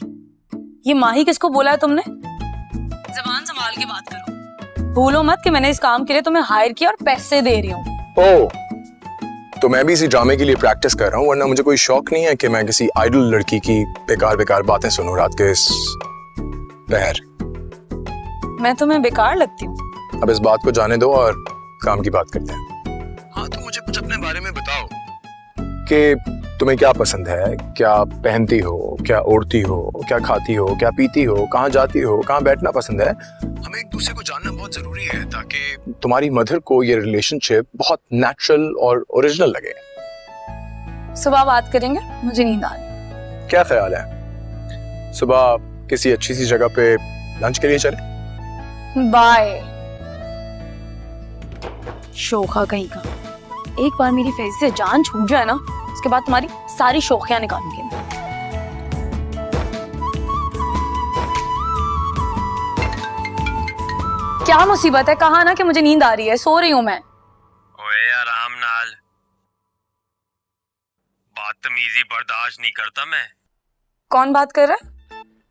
ये माही किसको बोला है तुमने? जबान संभाल के बात करो। भूलो मत कि मैंने इस काम के लिए तुम्हें हायर किया और पैसे दे रही हूँ। ओह, तो मैं भी इसी ड्रामे के लिए प्रैक्टिस कर रहा हूँ, वरना मुझे कोई शौक नहीं है कि मैं किसी आइडल लड़की की बेकार बेकार बातें सुनूं रात के इस पहर। मैं तुम्हें बेकार लगती हूँ? अब इस बात को जाने दो और काम की बात करते हैं। हाँ, तो मुझे कुछ अपने बारे में बताओ कि तुम्हें क्या पसंद है, क्या पहनती हो, क्या ओढ़ती हो, क्या खाती हो, क्या पीती हो, कहाँ जाती हो, कहाँ बैठना पसंद है। हमें एक दूसरे को जानना बहुत जरूरी है ताकि तुम्हारी मदर को ये रिलेशनशिप बहुत नेचुरल और ओरिजिनल लगे। सुबह बात करेंगे, मुझे नींद आ रही। क्या ख्याल है सुबह किसी अच्छी सी जगह पे लंच के लिए चले? बाय। शोखा कहीं का। एक बार मेरी फैज़ से जान छूट जाए ना, उसके बाद तुम्हारी सारी शोखियां निकालूंगी मैं। क्या मुसीबत है? कहा ना कि मुझे नींद आ रही है, सो रही हूं मैं। ओए आराम नाल, बदतमीजी बर्दाश्त नहीं करता मैं। कौन बात कर रहा है?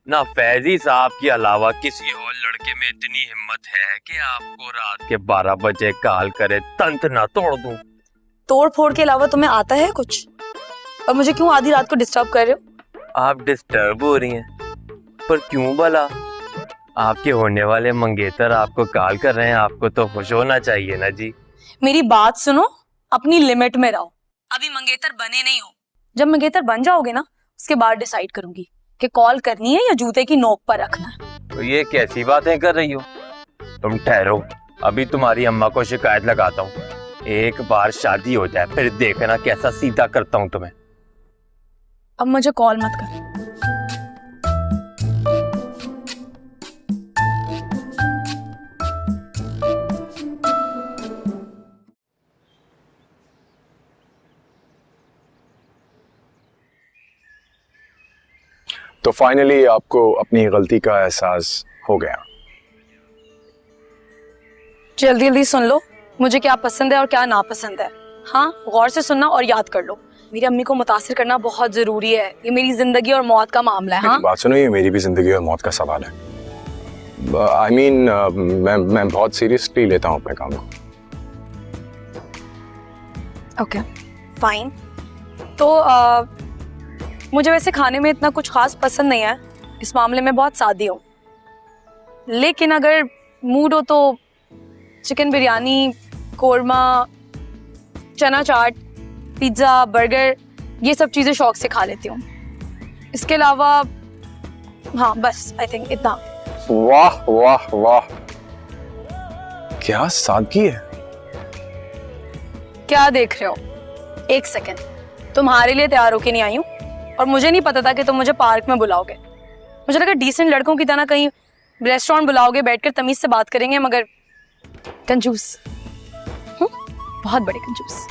ना फैजी साहब के अलावा किसी और लड़के में इतनी हिम्मत है कि आपको रात के 12 बजे कॉल करे, तंत ना तोड़ दूं। तोड़ फोड़ के अलावा तुम्हें आता है कुछ? और मुझे क्यों आधी रात को डिस्टर्ब कर रहे हो? आप डिस्टर्ब हो रही हैं, पर क्यों भला? आपके होने वाले मंगेतर आपको कॉल कर रहे हैं, आपको तो खुश होना चाहिए ना जी। मेरी बात सुनो, अपनी लिमिट में रहो। अभी मंगेतर बने नहीं हो। जब मंगेतर बन जाओगे ना, उसके बाद डिसाइड करूंगी कि कॉल करनी है या जूते की नोक पर रखना है। तो ये कैसी बातें कर रही हो? तुम ठहरो, अभी तुम्हारी अम्मा को शिकायत लगाता हूँ। एक बार शादी हो जाए फिर देखना कैसा सीधा करता हूँ तुम्हें। अब मुझे कॉल मत कर। तो फाइनली आपको अपनी गलती का एहसास हो गया। जल्दी जल्दी सुन लो मुझे क्या पसंद है और क्या नापसंद है। हाँ, गौर से सुनना और याद कर लो। मेरी अम्मी को मुतासिर करना बहुत जरूरी है। ये मेरी जिंदगी और मौत का मामला है। हाँ, बात सुनो, ये मेरी भी जिंदगी और मौत का सवाल है। I mean, मैं बहुत सीरियसली लेता हूँ अपने काम को। Okay fine. तो मुझे वैसे खाने में इतना कुछ खास पसंद नहीं है, इस मामले में बहुत सादी हूँ। लेकिन अगर मूड हो तो चिकन बिरयानी, कोरमा, चना चाट, पिज्ज़ा, बर्गर, ये सब चीज़ें शौक से खा लेती हूँ। इसके अलावा हाँ बस आई थिंक इतना। वाह वाह वाह, क्या सादगी है। क्या देख रहे हो? एक सेकंड, तुम्हारे लिए तैयार होके नहीं आई हूँ और मुझे नहीं पता था कि तुम मुझे पार्क में बुलाओगे। मुझे लगा डिसेंट लड़कों की तरह कहीं रेस्टोरेंट बुलाओगे, बैठकर तमीज से बात करेंगे, मगर कंजूस, बहुत बड़े कंजूस।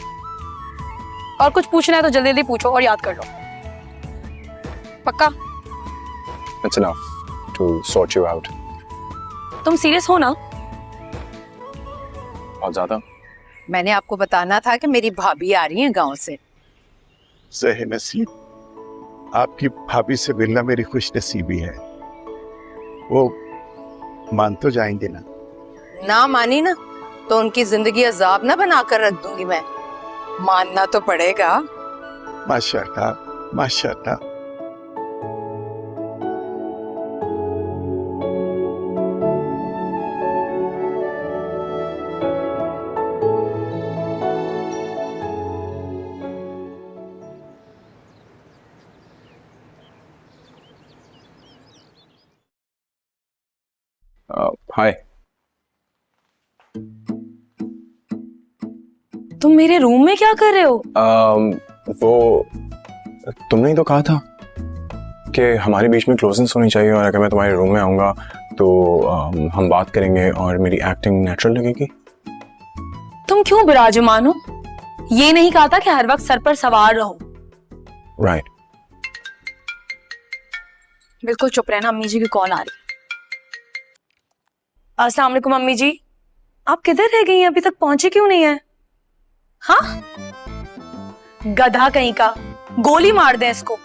और कुछ पूछना है तो जल्दी जल्दी पूछो और याद कर लो। पक्का? It's enough to sort you out. तुम सीरियस हो ना? बहुत ज्यादा। मैंने आपको बताना था कि मेरी भाभी आ रही है गांव से। सही नसीब, आपकी भाभी से मिलना मेरी खुश नसीबी है। वो मान तो जाएंगे ना? ना मानी ना तो उनकी जिंदगी अजाब ना बनाकर रख दूंगी मैं। मानना तो पड़ेगा। माशाअल्लाह माशाअल्लाह। हाय। तुम मेरे रूम में क्या कर रहे हो? वो तुमने ही तो कहा था कि हमारे बीच में क्लोजनेस होनी चाहिए और अगर मैं तुम्हारे रूम में आऊंगा तो हम बात करेंगे और मेरी एक्टिंग नेचुरल लगेगी। तुम क्यों विराजमान हो? ये नहीं कहा था कि हर वक्त सर पर सवार रहो। राइट। बिल्कुल चुप रहना, अम्मी जी की कॉल आ रही है। अस्सलाम वालेकुम अम्मी जी, आप किधर रह गई हैं? अभी तक पहुंचे क्यों नहीं है? हाँ, गधा कहीं का, गोली मार दे इसको।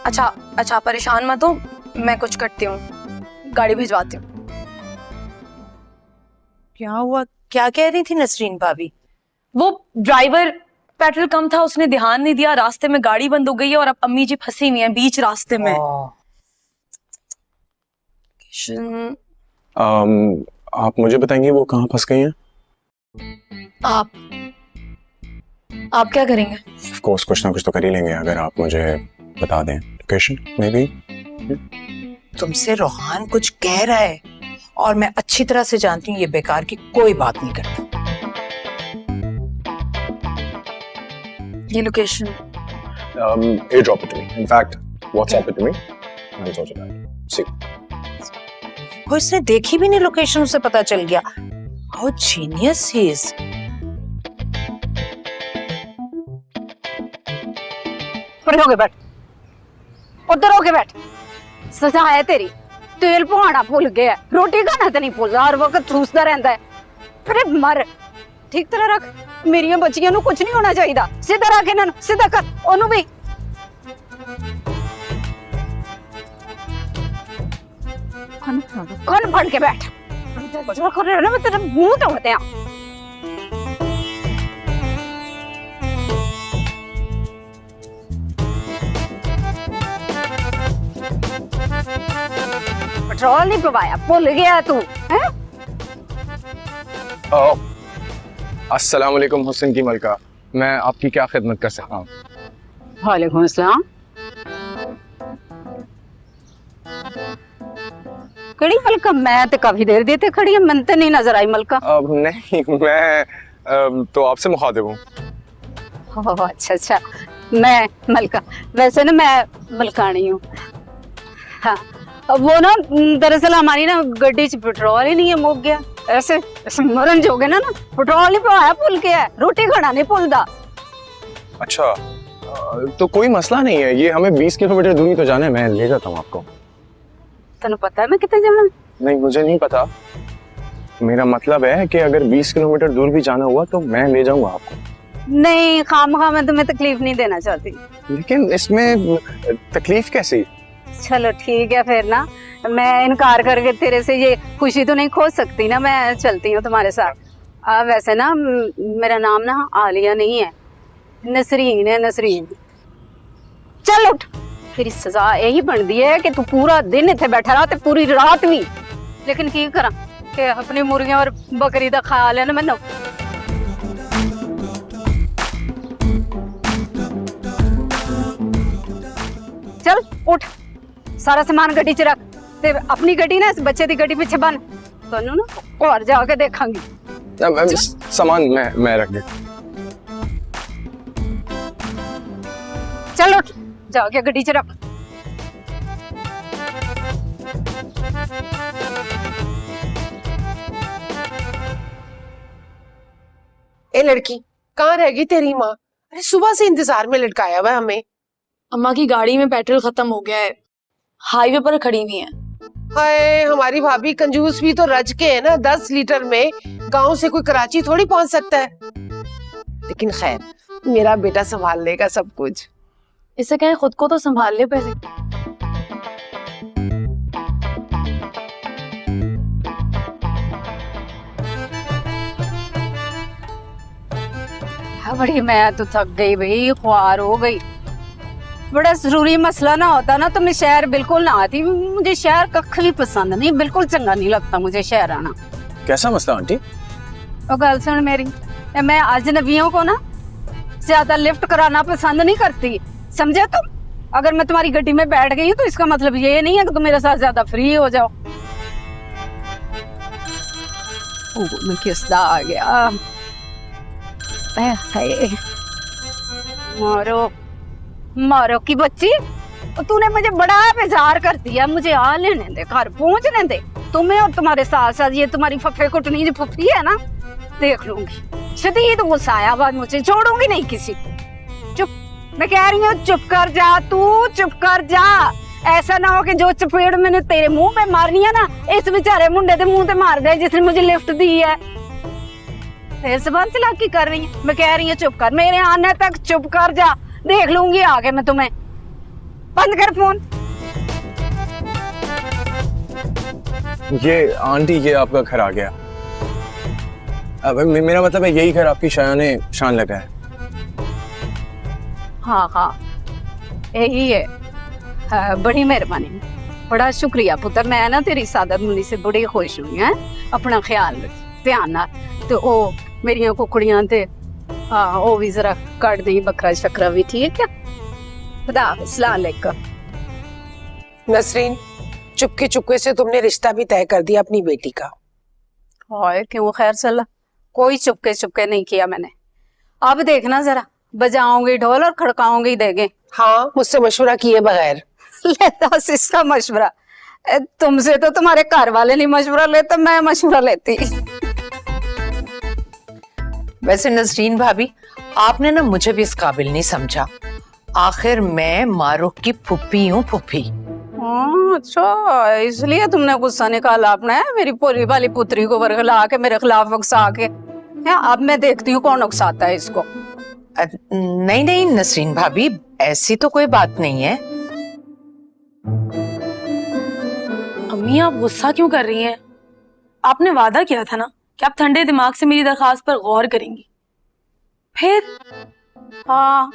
अच्छा परेशान मत हो, मैं कुछ करती हूँ, गाड़ी भिजवाती हूँ। क्या हुआ? क्या कह रही थी नसरीन भाभी? वो ड्राइवर पेट्रोल कम था, उसने ध्यान नहीं दिया, रास्ते में गाड़ी बंद हो गई है और अब अम्मी जी फंसी हुई हैं बीच रास्ते में। आप मुझे बताएंगे वो कहाँ फंस गई हैं? आप क्या करेंगे? ऑफ कोर्स कुछ ना कुछ तो कर ही लेंगे अगर आप मुझे बता दें। Location may be. तुमसे रोहान कुछ कह रहा है और मैं अच्छी तरह से जानती हूँ ये बेकार की कोई बात नहीं करता। ये location drop it to me, in fact WhatsApp it to me, I will sort it out. See, वो इसने देखी भी नहीं, लोकेशन उसे पता चल गया। How genius he is. उधर होके बैठ, उधर होके बैठ। सजा है तेरी, तेल पवाना भूल गया, रोटी खाना तो नहीं भूलता, हर वक्त ठूसता रहता है। अरे मर, ठीक तरह रख, मेरिया बच्चियां नू कुछ नहीं होना चाहिए। सीधा रख इन्हां नू, सीधा कर ओनू भी। कौन फड़ के बैठ, मैं तेरा मुंह तोड़ते हैं। पेट्रोल नहीं पवाया, भूल गया तू हैं? अस्सलाम वालेकुम हुसैन की मलका, मैं आपकी क्या खिदमत कर सकता हूँ? वालेकुम अस्सलाम। कड़ी मलका, मैं तो काफी देर देते खड़ी है, मन तो नहीं नजर आई मलका। नहीं, मैं तो आपसे मुखातिब हूँ। अच्छा, मैं मलका, वैसे ना मैं मलकानी हूँ। हाँ, वो ना दरअसल हमारी ना गड्डी च पेट्रोल ही नहीं है, मुक गया। ऐसे मरन जोगे ना पेट्रोल ही पवाया, भूल गया, रोटी खाना नहीं भूलता। अच्छा, तो कोई मसला नहीं है, ये हमें 20 किलोमीटर दूरी तो जाना है, मैं ले जाता हूँ आपको। तेन पता है मैं कितने जाना? नहीं मुझे नहीं पता, मेरा मतलब है कि अगर 20 किलोमीटर दूर भी जाना हुआ तो मैं ले जाऊंगा आपको। नहीं, खामखा मैं तुम्हें तकलीफ नहीं देना चाहती। लेकिन इसमें तकलीफ कैसी? चलो ठीक है फिर ना, मैं इनकार करके तेरे से ये खुशी तो नहीं खो सकती ना, मैं चलती हूँ तुम्हारे साथ। वैसे ना मेरा नाम ना आलिया नहीं है, नसरीन है, नसरीन। चल उठ, तेरी सजा यही बनती है कि तू पूरा दिन इतने बैठा रहा ते पूरी रात भी। लेकिन की करा कि अपनी मुर्गियां और बकरी का ख्याल है ना मैनू। चल उठ, सारा सामान गड्डी च रख ते अपनी गड्डी ना इस बच्चे की गड्डी पीछे बन, तन्नू ना घर जाके देखांगी। सामान मैं रख दे। चल उठ, जाके गड्डी च रख। ए लड़की, कहाँ रह गई तेरी माँ? अरे सुबह से इंतजार में लटकाया हुआ है हमें। अम्मा की गाड़ी में पेट्रोल खत्म हो गया है, हाईवे पर खड़ी हुई है। हाय, हमारी भाभी कंजूस भी तो रज के है ना, 10 लीटर में गांव से कोई कराची थोड़ी पहुंच सकता है। लेकिन खैर, मेरा बेटा संभाल लेगा सब कुछ। इसे कहे खुद को तो संभाल ले पहले। हाँ बड़ी, मैं तो थक गई भाई, ख्वार हो गई। बड़ा जरूरी मसला ना होता ना तो मैं शहर बिल्कुल ना आती। मुझे शहर कख भी पसंद नहीं, बिल्कुल चंगा नहीं लगता मुझे शहर आना। कैसा मसला आंटी? और गल सुन मेरी, मैं अजनबियों को ना ज्यादा लिफ्ट कराना पसंद नहीं करती, समझे तुम? अगर मैं तुम्हारी गड्डी में बैठ गई हूँ तो इसका मतलब ये नहीं है कि तुम मेरे साथ ज्यादा फ्री हो जाओ। मैं किसदा आ गया? मारो मारो की बच्ची, तूने मुझे बड़ा बेजार कर दिया। मुझे आ लेने दे, घर पहुंचने दे। तुम्हें और तुम्हारे साथ साथ ये तुम्हारी फफे कुटनी जो फुफी है ना, देख लूंगी। शदीद गुस्सा आया, बाद मुझे छोड़ूंगी नहीं किसी। चुप, मैं कह रही हूँ चुप कर जा, तू चुप कर जा। ऐसा ना हो कि जो चपेड़ मैंने तेरे मुंह पे मारनी है ना, इस बेचारे मुंडे के मुंह पे मार दे जिसने मुझे लिफ्ट दी है। जबान चलाकी कर रही है। मैं कह रही हूँ चुप कर, मेरे आने तक चुप कर जा, देख लूंगी आगे मैं तुम्हें। बंद कर फोन। ये आंटी, ये आपका घर आ गया। अब मेरा मतलब है यही घर आपकी शायाने शान लगा है। हाँ हाँ यही है। हाँ, बड़ी मेहरबानी, बड़ा शुक्रिया पुत्र। मैं ना तेरी सादत मुनी से बड़ी खुश हुई है। अपना ख्याल रख, ध्यान ना। तो ओ मेरिया कुकड़ियां ते हाँ वो भी जरा काट दी, बकरा शकरा भी, ठीक है? खुदा अस्सलाम वालेकुम। नसरीन, चुपके चुपके से तुमने रिश्ता भी तय कर दिया अपनी बेटी का। हाय क्यों? खैर चला, कोई चुपके चुपके नहीं किया मैंने। अब देखना जरा, बजाऊंगी ढोल और खड़काऊंगी देगे। हाँ, मुझसे मशवरा किए बगैर। लेता इसका मशवरा? तुमसे तो तुम्हारे घर वाले नहीं मशवरा लेते, मैं मशवरा लेती। वैसे नजरीन भाभी, आपने ना मुझे भी इस काबिल नहीं समझा। आखिर मैं मारूफ की फुप्पी हूँ, फुप्पी। अच्छा, इसलिए तुमने गुस्सा निकाला अपना, मेरी भोली वाली पुत्री को वर्गला के मेरे खिलाफ उकसा के। अब मैं देखती हूँ कौन उकसाता है इसको। नहीं नहीं नसरीन भाभी, ऐसी तो कोई बात नहीं है। अम्मी आप गुस्सा क्यों कर रही हैं? आपने वादा किया था ना कि आप ठंडे दिमाग से मेरी दरखास्त पर गौर करेंगी। फिर? हाँ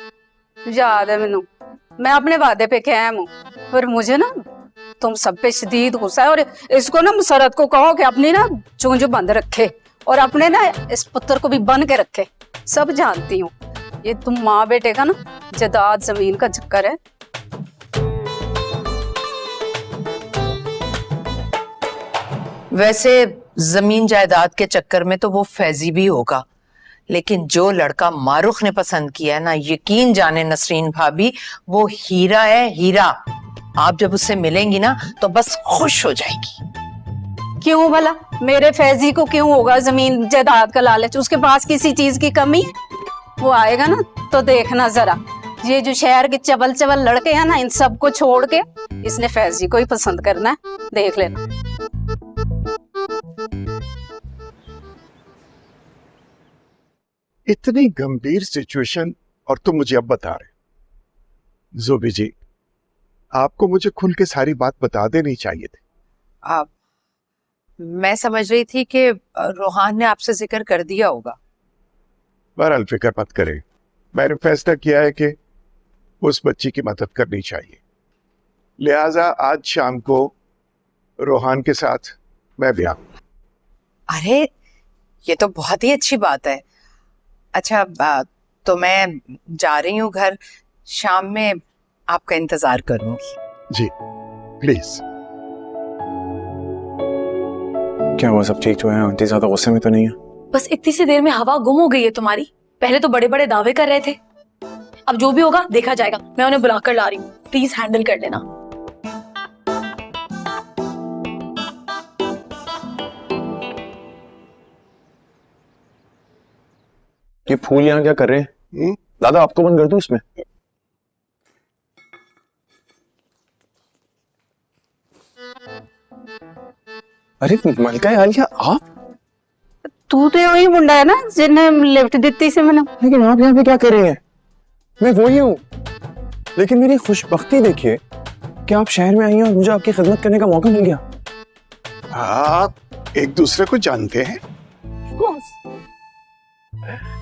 याद है मैनू, मैं अपने वादे पे कायम हूँ। पर मुझे ना तुम सब पे शदीद गुस्सा है। और इसको ना मुसरत को कहो कि अपनी ना चूंज बंद रखे और अपने ना इस पुत्र को भी बन के रखे। सब जानती हूँ ये तुम माँ बेटे का ना जायदाद जमीन का चक्कर है। वैसे जमीन जायदाद के चक्कर में तो वो फैजी भी होगा, लेकिन जो लड़का मारूख ने पसंद किया है ना, यकीन जाने नसरीन भाभी, वो हीरा है, हीरा। आप जब उससे मिलेंगी ना तो बस खुश हो जाएगी। क्यों भला? मेरे फैजी को क्यों होगा जमीन जायदाद का लालच? उसके पास किसी चीज की कमी? वो आएगा ना तो देखना जरा, ये जो शहर के चबल चबल लड़के हैं ना, इन सबको छोड़ के इसने फैजी को ही पसंद करना है, देख लेना। इतनी गंभीर सिचुएशन और तुम मुझे अब बता रहे। ज़ोबी जी, आपको मुझे खुल के सारी बात बता देनी चाहिए थी। मैं समझ रही थी कि रोहान ने आपसे जिक्र कर दिया होगा। बहरहाल फिक्र मत करें, मैंने फैसला किया है कि उस बच्ची की मदद करनी चाहिए, लिहाजा आज शाम को रोहान के साथ मैं भी आऊंगा। अरे ये तो बहुत ही अच्छी बात है। अच्छा तो मैं जा रही हूँ घर, शाम में आपका इंतजार करूंगी। जी प्लीज। क्या हुआ, सब ठीक तो है? आंटी ज्यादा गुस्से में तो नहीं है? बस इतनी सी देर में हवा गुम हो गई है तुम्हारी। पहले तो बड़े बड़े दावे कर रहे थे, अब जो भी होगा देखा जाएगा। मैं उन्हें बुलाकर ला रही हूँ, प्लीज हैंडल कर लेना। ये फूल यहाँ क्या कर रहे हैं? दादा आप तो बंद कर दो इसमें। अरे मलका आलिया, आप? तू तो वही मुंडा है ना जिन्हें लिफ्ट दी थी मैंने। लेकिन आप यहाँ पे क्या कर रहे हैं? मैं वही हूँ, लेकिन मेरी खुशबख्ती देखिए कि आप शहर में आई हैं और मुझे आपकी खिदमत करने का मौका मिल गया। आप एक दूसरे को जानते हैं?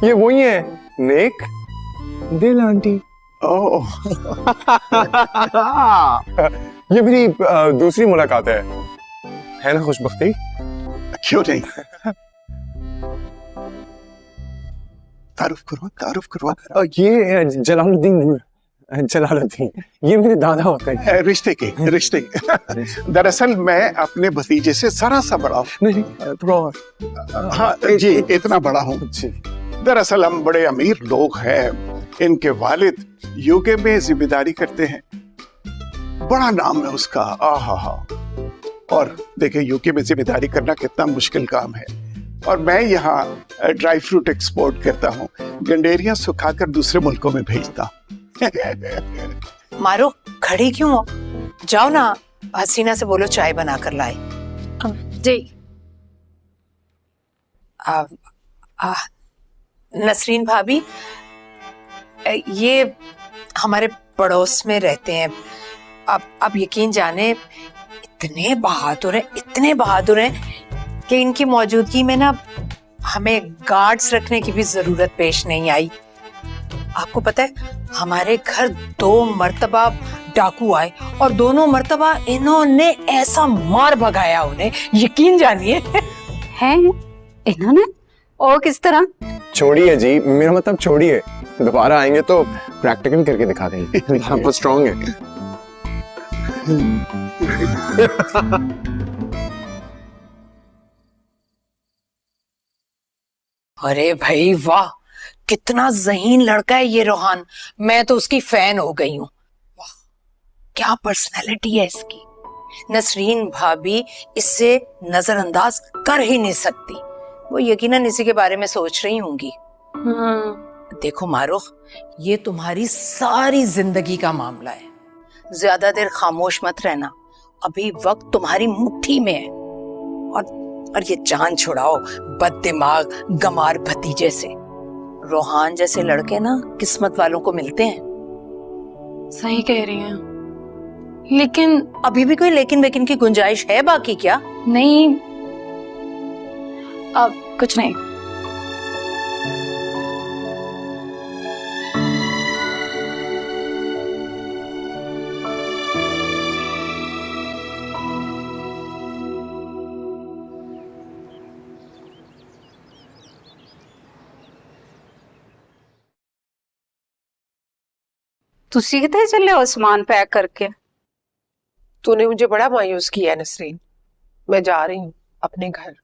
ये वही है नेक दिल आंटी। ओह ये मेरी दूसरी मुलाकात है ना खुशबख्ती? क्यों नहीं? तारुफ करो। ये जलालुद्दीन, ये मेरे दादा होते हैं। रिश्ते के दरअसल मैं अपने भतीजे से जरा सा बड़ा हूँ। नहीं हाँ जी, इतना बड़ा हूँ। दरअसल हम बड़े अमीर लोग हैं, इनके वालिद यूके में जिम्मेदारी करते हैं, बड़ा नाम है उसका। आहा, और देखिए यूके में जिम्मेदारी करना कितना मुश्किल काम है। और मैं यहाँ ड्राई फ्रूट एक्सपोर्ट करता हूँ, गंडेरियां सुखाकर दूसरे मुल्कों में भेजता हूँ। मारो, खड़ी क्यों हो? जाओ ना, हसीना से बोलो चाय बना कर लाए। जी। नसरीन भाभी, ये हमारे पड़ोस में रहते हैं। अब यकीन जाने इतने बहादुर हैं कि इनकी मौजूदगी में ना हमें गार्ड्स रखने की भी जरूरत पेश नहीं आई। आपको पता है, हमारे घर 2 मर्तबा डाकू आए और दोनों मर्तबा इन्होंने ऐसा मार भगाया उन्हें, यकीन जानिए। हैं इन्होंने? और किस तरह? छोड़िए जी, मेरा मतलब छोड़िए, दोबारा आएंगे तो प्रैक्टिकल करके दिखा देंगे। आपको स्ट्रॉन्ग है। अरे भाई वाह, कितना ज़हीन लड़का है ये रोहान। मैं तो उसकी फैन हो गई हूँ। वाह, क्या पर्सनालिटी है इसकी। नसरीन भाभी इससे नजरअंदाज कर ही नहीं सकती। वो यकीनन इसी के बारे में सोच रही होंगी। देखो मारूख, ये तुम्हारी सारी जिंदगी का मामला है। ज्यादा देर खामोश मत रहना, अभी वक्त तुम्हारी मुट्ठी में है। और ये जान छुड़ाओ बददिमाग गमार भतीजे से। रोहान जैसे लड़के ना किस्मत वालों को मिलते हैं। सही कह रही हैं, लेकिन अभी भी कोई लेकिन वेकिन की गुंजाइश है बाकी क्या? नहीं, अब कुछ नहीं। तुसी कितने चले हो सामान पैक करके? तूने मुझे बड़ा मायूस किया नसरीन, मैं जा रही हूँ अपने घर।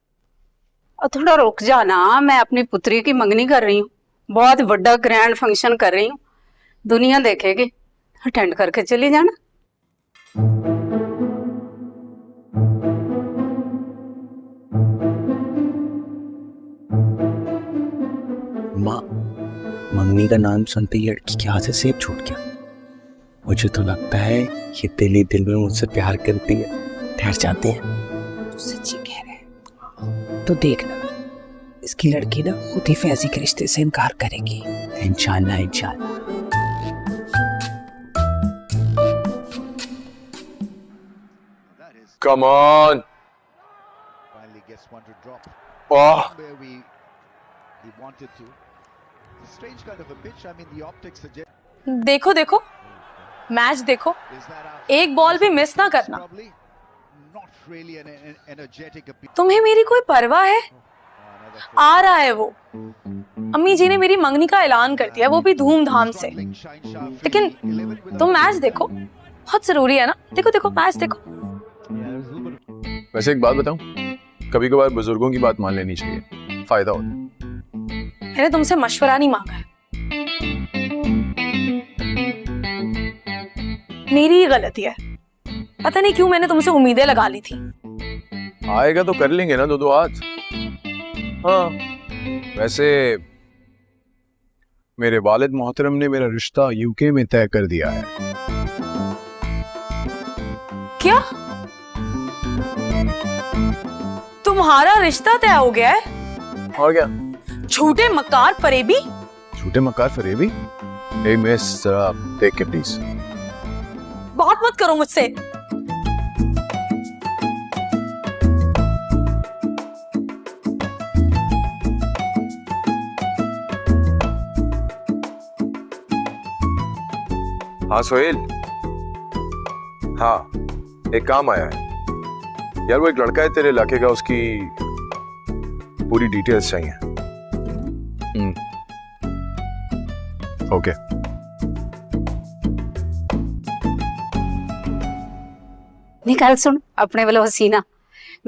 और थोड़ा रुक जाना, मैं अपनी पुत्री की मंगनी कर रही हूँ, बहुत बड़ा ग्रैंड फंक्शन कर रही हूँ, दुनिया देखेगी, अटेंड करके चली जाना। मंगनी का नाम सुनते ही लड़की के हाथ से सेब छूट गया। मुझे तो लगता है ये दिल ही दिल में मुझसे प्यार करती है। ठहर जाते हैं। तू सच्ची कह रहे हैं? तो देखना, इसकी लड़की ना खुद ही फैजी के रिश्ते से इनकार करेगी। इंशाल्लाह इंशाल्लाह। Come on. Oh. देखो देखो, मैच देखो, एक बॉल भी मिस ना करना। तुम्हें मेरी कोई परवाह है? आ रहा है वो। अम्मी जी ने मेरी मंगनी का ऐलान कर दिया, वो भी धूमधाम से। लेकिन तुम मैच देखो, बहुत जरूरी है ना। देखो देखो मैच देखो। वैसे एक बात बताऊं, कभी कभार बुजुर्गों की बात मान लेनी चाहिए, फायदा होता है। मैंने तुमसे मशवरा नहीं मांगा है, मेरी ही गलती है। पता नहीं क्यों मैंने तुमसे उम्मीदें लगा ली थी। आएगा तो कर लेंगे ना दो हाथ। हाँ, वैसे मेरे वालिद मोहतरम ने मेरा रिश्ता यूके में तय कर दिया है। क्या? तुम्हारा रिश्ता तय हो गया है? और क्या? झूठे मकार फरेबी। झूठे मकार फरेबी? ए मिस, जरा देख के प्लीज। बात मत करो मुझसे। हाँ सोहेल, हाँ एक काम आया है यार। वो एक लड़का है तेरे इलाके का, उसकी पूरी डिटेल्स चाहिए। ओके। निकाल सुन अपने वाले हसीना,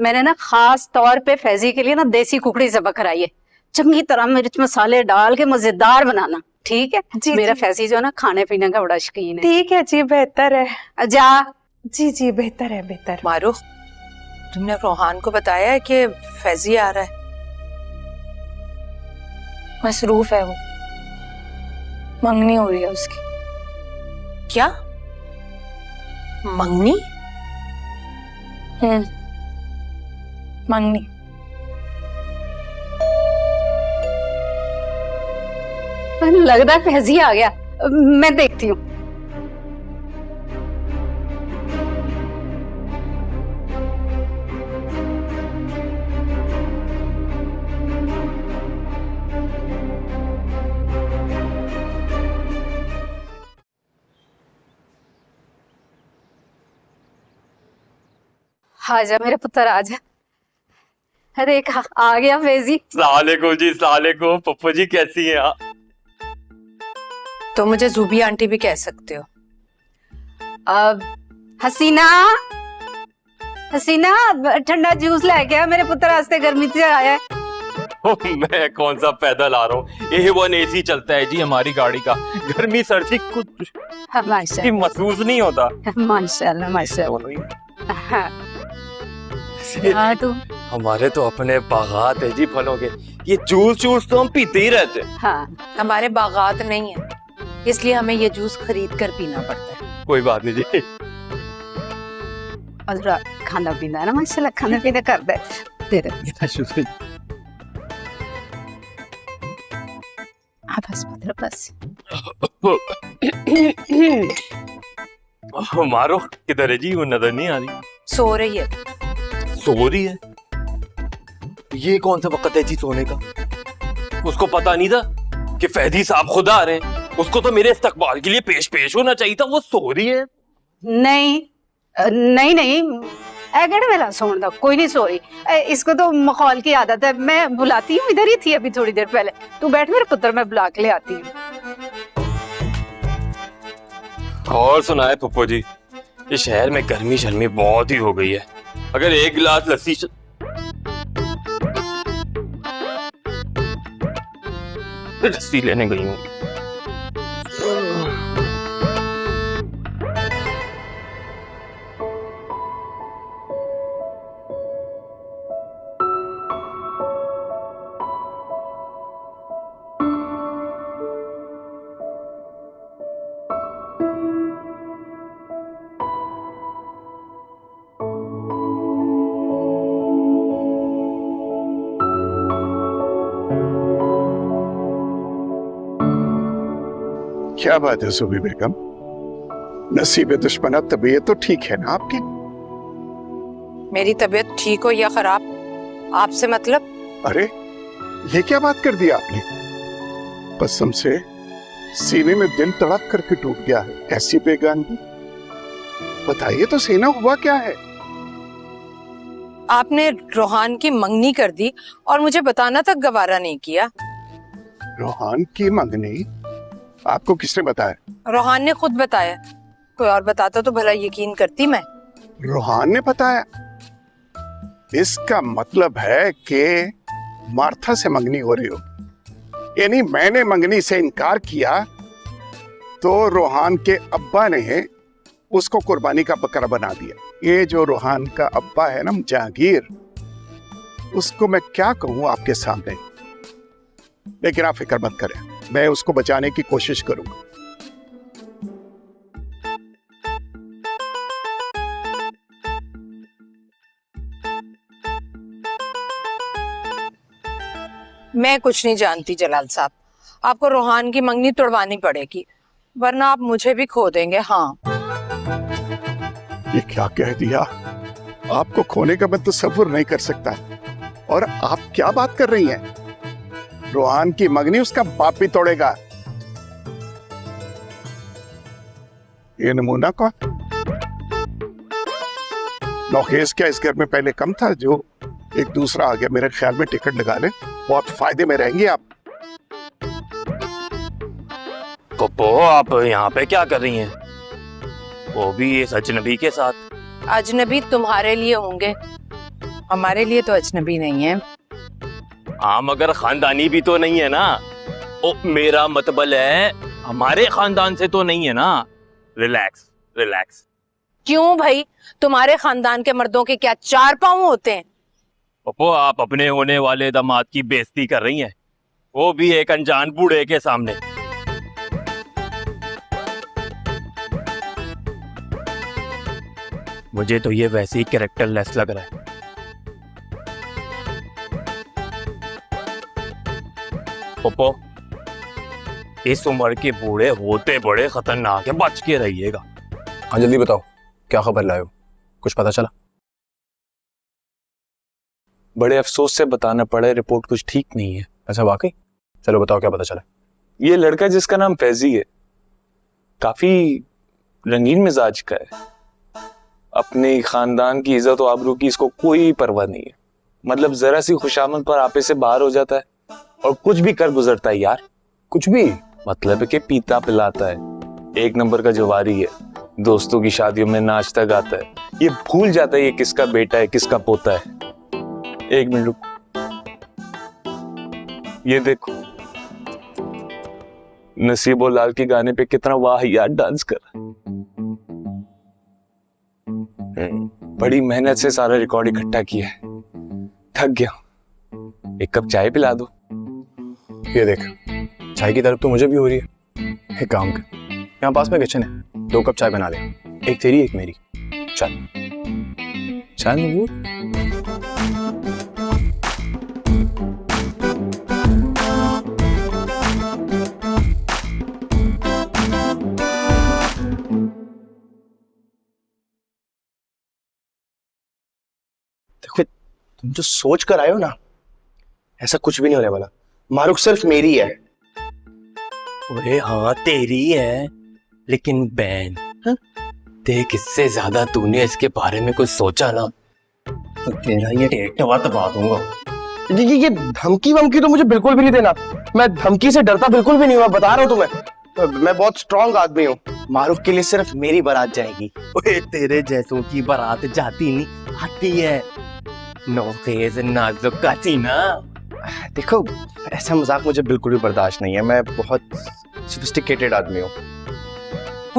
मैंने ना खास तौर पे फैजी के लिए ना देसी कुकड़ी ज़बह कराई है। चंगी तरह मिर्च मसाले डाल के मजेदार बनाना, ठीक है? जी, मेरा फैजी जो है ना खाने पीने का बड़ा शौकीन है। ठीक है जी, बेहतर है। जा। जी जी बेहतर है, बेहतर। मारूफ, तुमने रोहान को बताया है कि फैजी आ रहा है? मसरूफ है वो, मंगनी हो रही है उसकी। क्या मंगनी? मंगनी। लगता है फैजी आ गया, मैं देखती हूँ। आजा मेरे पुत्र आजा। अरे आ गया फैजी। सलालेकुम जी, सलालेकुम। पप्पू जी कैसी हैं आप? तो मुझे जूबी आंटी भी कह सकते हो। अब हसीना, हसीना ठंडा जूस लेके आ, मेरे पुत्र वास्ते गर्मी से आया है। मैं कौन सा पैदल आ रहा हूँ, A1 AC चलता है जी हमारी गाड़ी का। गर्मी सर्दी कुछ महसूस नहीं होता। माशाल्लाह माशाल्लाह। हाँ तू, हमारे तो अपने बागात है जी फलों के, ये जूस तो हम पीते ही रहते। हाँ, हमारे बागात नहीं है, इसलिए हमें ये जूस खरीद कर पीना पड़ता है। कोई बात नहीं जी। और खाना पीना है ना माशाल्लाह, खाना पीना कर दे तेरे। बस पुत्र बस। मारो किधर है जी? वो नजर नहीं आ रही। सो रही है। सो रही है? ये कौन सा वक्त है जी सोने का? उसको पता नहीं था कि फैजी साहब खुद आ रहे हैं। उसको तो मेरे इस्तकबाल के लिए पेश होना चाहिए था। वो सो रही है? नहीं नहीं नहीं, एगड़ वेला सोन दा, कोई नहीं सो रही। इसको तो मखौल की आदत है। मैं बुलाती हूँ, इधर ही थी अभी थोड़ी देर पहले। तू बैठ मेरे पुत्र, मैं बुला के ले आती हूँ। और सुनाए पप्पू जी, इस शहर में गर्मी शर्मी बहुत ही हो गई है। अगर एक गिलास लस्सी लस्सी लेने गई हूँ। क्या बात है सुबी बेगम, नसीब दुश्मना तबीयत तो ठीक है ना आपकी? मेरी तबीयत ठीक हो या खराब, आपसे मतलब? अरे ये क्या बात कर दी आपने? कसम से सीने में दिल तड़प करके टूट गया है। ऐसी बेगानगी, बताइए तो सीना हुआ क्या है? आपने रोहान की मंगनी कर दी और मुझे बताना तक गवारा नहीं किया। रोहान की मंगनी? आपको किसने बताया? रोहान ने खुद बताया, कोई और बताता तो भला यकीन करती मैं। रोहान ने बताया? इसका मतलब है कि मार्था से मंगनी हो रही हो, यानी मैंने मंगनी से इनकार किया तो रोहान के अब्बा ने उसको कुर्बानी का बकरा बना दिया। ये जो रोहान का अब्बा है ना जहांगीर, उसको मैं क्या कहूं आपके सामने, लेकिन आप फिक्र मत करें, मैं उसको बचाने की कोशिश करूंगा। मैं कुछ नहीं जानती जलाल साहब, आपको रोहान की मंगनी तोड़वानी पड़ेगी वरना आप मुझे भी खो देंगे। हाँ। ये क्या कह दिया? आपको खोने का मैं तसव्वुर नहीं कर सकता। और आप क्या बात कर रही हैं? रोहान की मंगनी उसका बाप भी तोड़ेगा। ये नमूना कौन? नौखेज क्या इस घर में पहले कम था जो एक दूसरा आ गया? मेरे ख्याल में टिकट लगा ले, बहुत फायदे में रहेंगे आप। पप्पो आप यहाँ पे क्या कर रही हैं? वो भी इस अजनबी के साथ। अजनबी तुम्हारे लिए होंगे, हमारे लिए तो अजनबी नहीं है। हाँ मगर खानदानी भी तो नहीं है ना। ओ मेरा मतलब है हमारे खानदान से तो नहीं है ना। Relax relax. क्यों भाई, तुम्हारे खानदान के मर्दों के क्या 4 पांव होते हैं? पप्पो आप अपने होने वाले दामाद की बेइज्जती कर रही हैं, वो भी एक अनजान बूढ़े के सामने। मुझे तो ये वैसे ही कैरेक्टरलेस लग रहा है। पप्पो इस उम्र के बूढ़े होते बड़े खतरनाक है, बच के रहिएगा। हाँ जल्दी बताओ, क्या खबर लाए हो? कुछ पता चला? बड़े अफसोस से बताना पड़ा, रिपोर्ट कुछ ठीक नहीं है। अच्छा वाकई? चलो बताओ क्या पता चला। ये लड़का जिसका नाम फैजी है, काफी रंगीन मिजाज का है। अपने खानदान की इज्जत और आबरू की इसको कोई परवाह नहीं है। मतलब जरा सी खुशामद पर आपे से बाहर हो जाता है और कुछ भी कर गुजरता है यार। कुछ भी? मतलब कि पीता पिलाता है, एक नंबर का जवारी है, दोस्तों की शादियों में नाचता गाता है। ये भूल जाता है ये किसका बेटा है किसका पोता है। एक मिनट रुक, ये देखो नसीब और लाल के गाने पे कितना वाहियात डांस कर रहा है। बड़ी मेहनत से सारा रिकॉर्ड इकट्ठा किया है, थक गया, एक कप चाय पिला दो। ये देख, चाय की तरफ तो मुझे भी हो रही है। एक काम कर, यहाँ पास में किचन है, 2 कप चाय बना ले, एक तेरी एक मेरी। चल चल नूर। देखो तुम जो सोच कर आए हो ना, ऐसा कुछ भी नहीं होने वाला। मारुख सिर्फ मेरी है। अरे हाँ तेरी है, लेकिन बैन देख इससे ज्यादा तूने इसके बारे में कुछ सोचा ना तो तेरा ये टेटवा दबा दूंगा। ये धमकी वमकी तो मुझे बिल्कुल भी नहीं देना। मैं धमकी से डरता बिल्कुल भी नहीं हूँ, मैं बता रहा हूँ तुम्हें। मैं बहुत स्ट्रांग आदमी हूँ। मारुख के लिए सिर्फ मेरी बारात जाएगी। ओए तेरे जैसों की बारात जाती नहीं आती है। नौखेज नाजुक का सीना। देखो ऐसा मजाक मुझे बिल्कुल भी बर्दाश्त नहीं है। मैं बहुत सोफिस्टिकेटेड आदमी हूँ।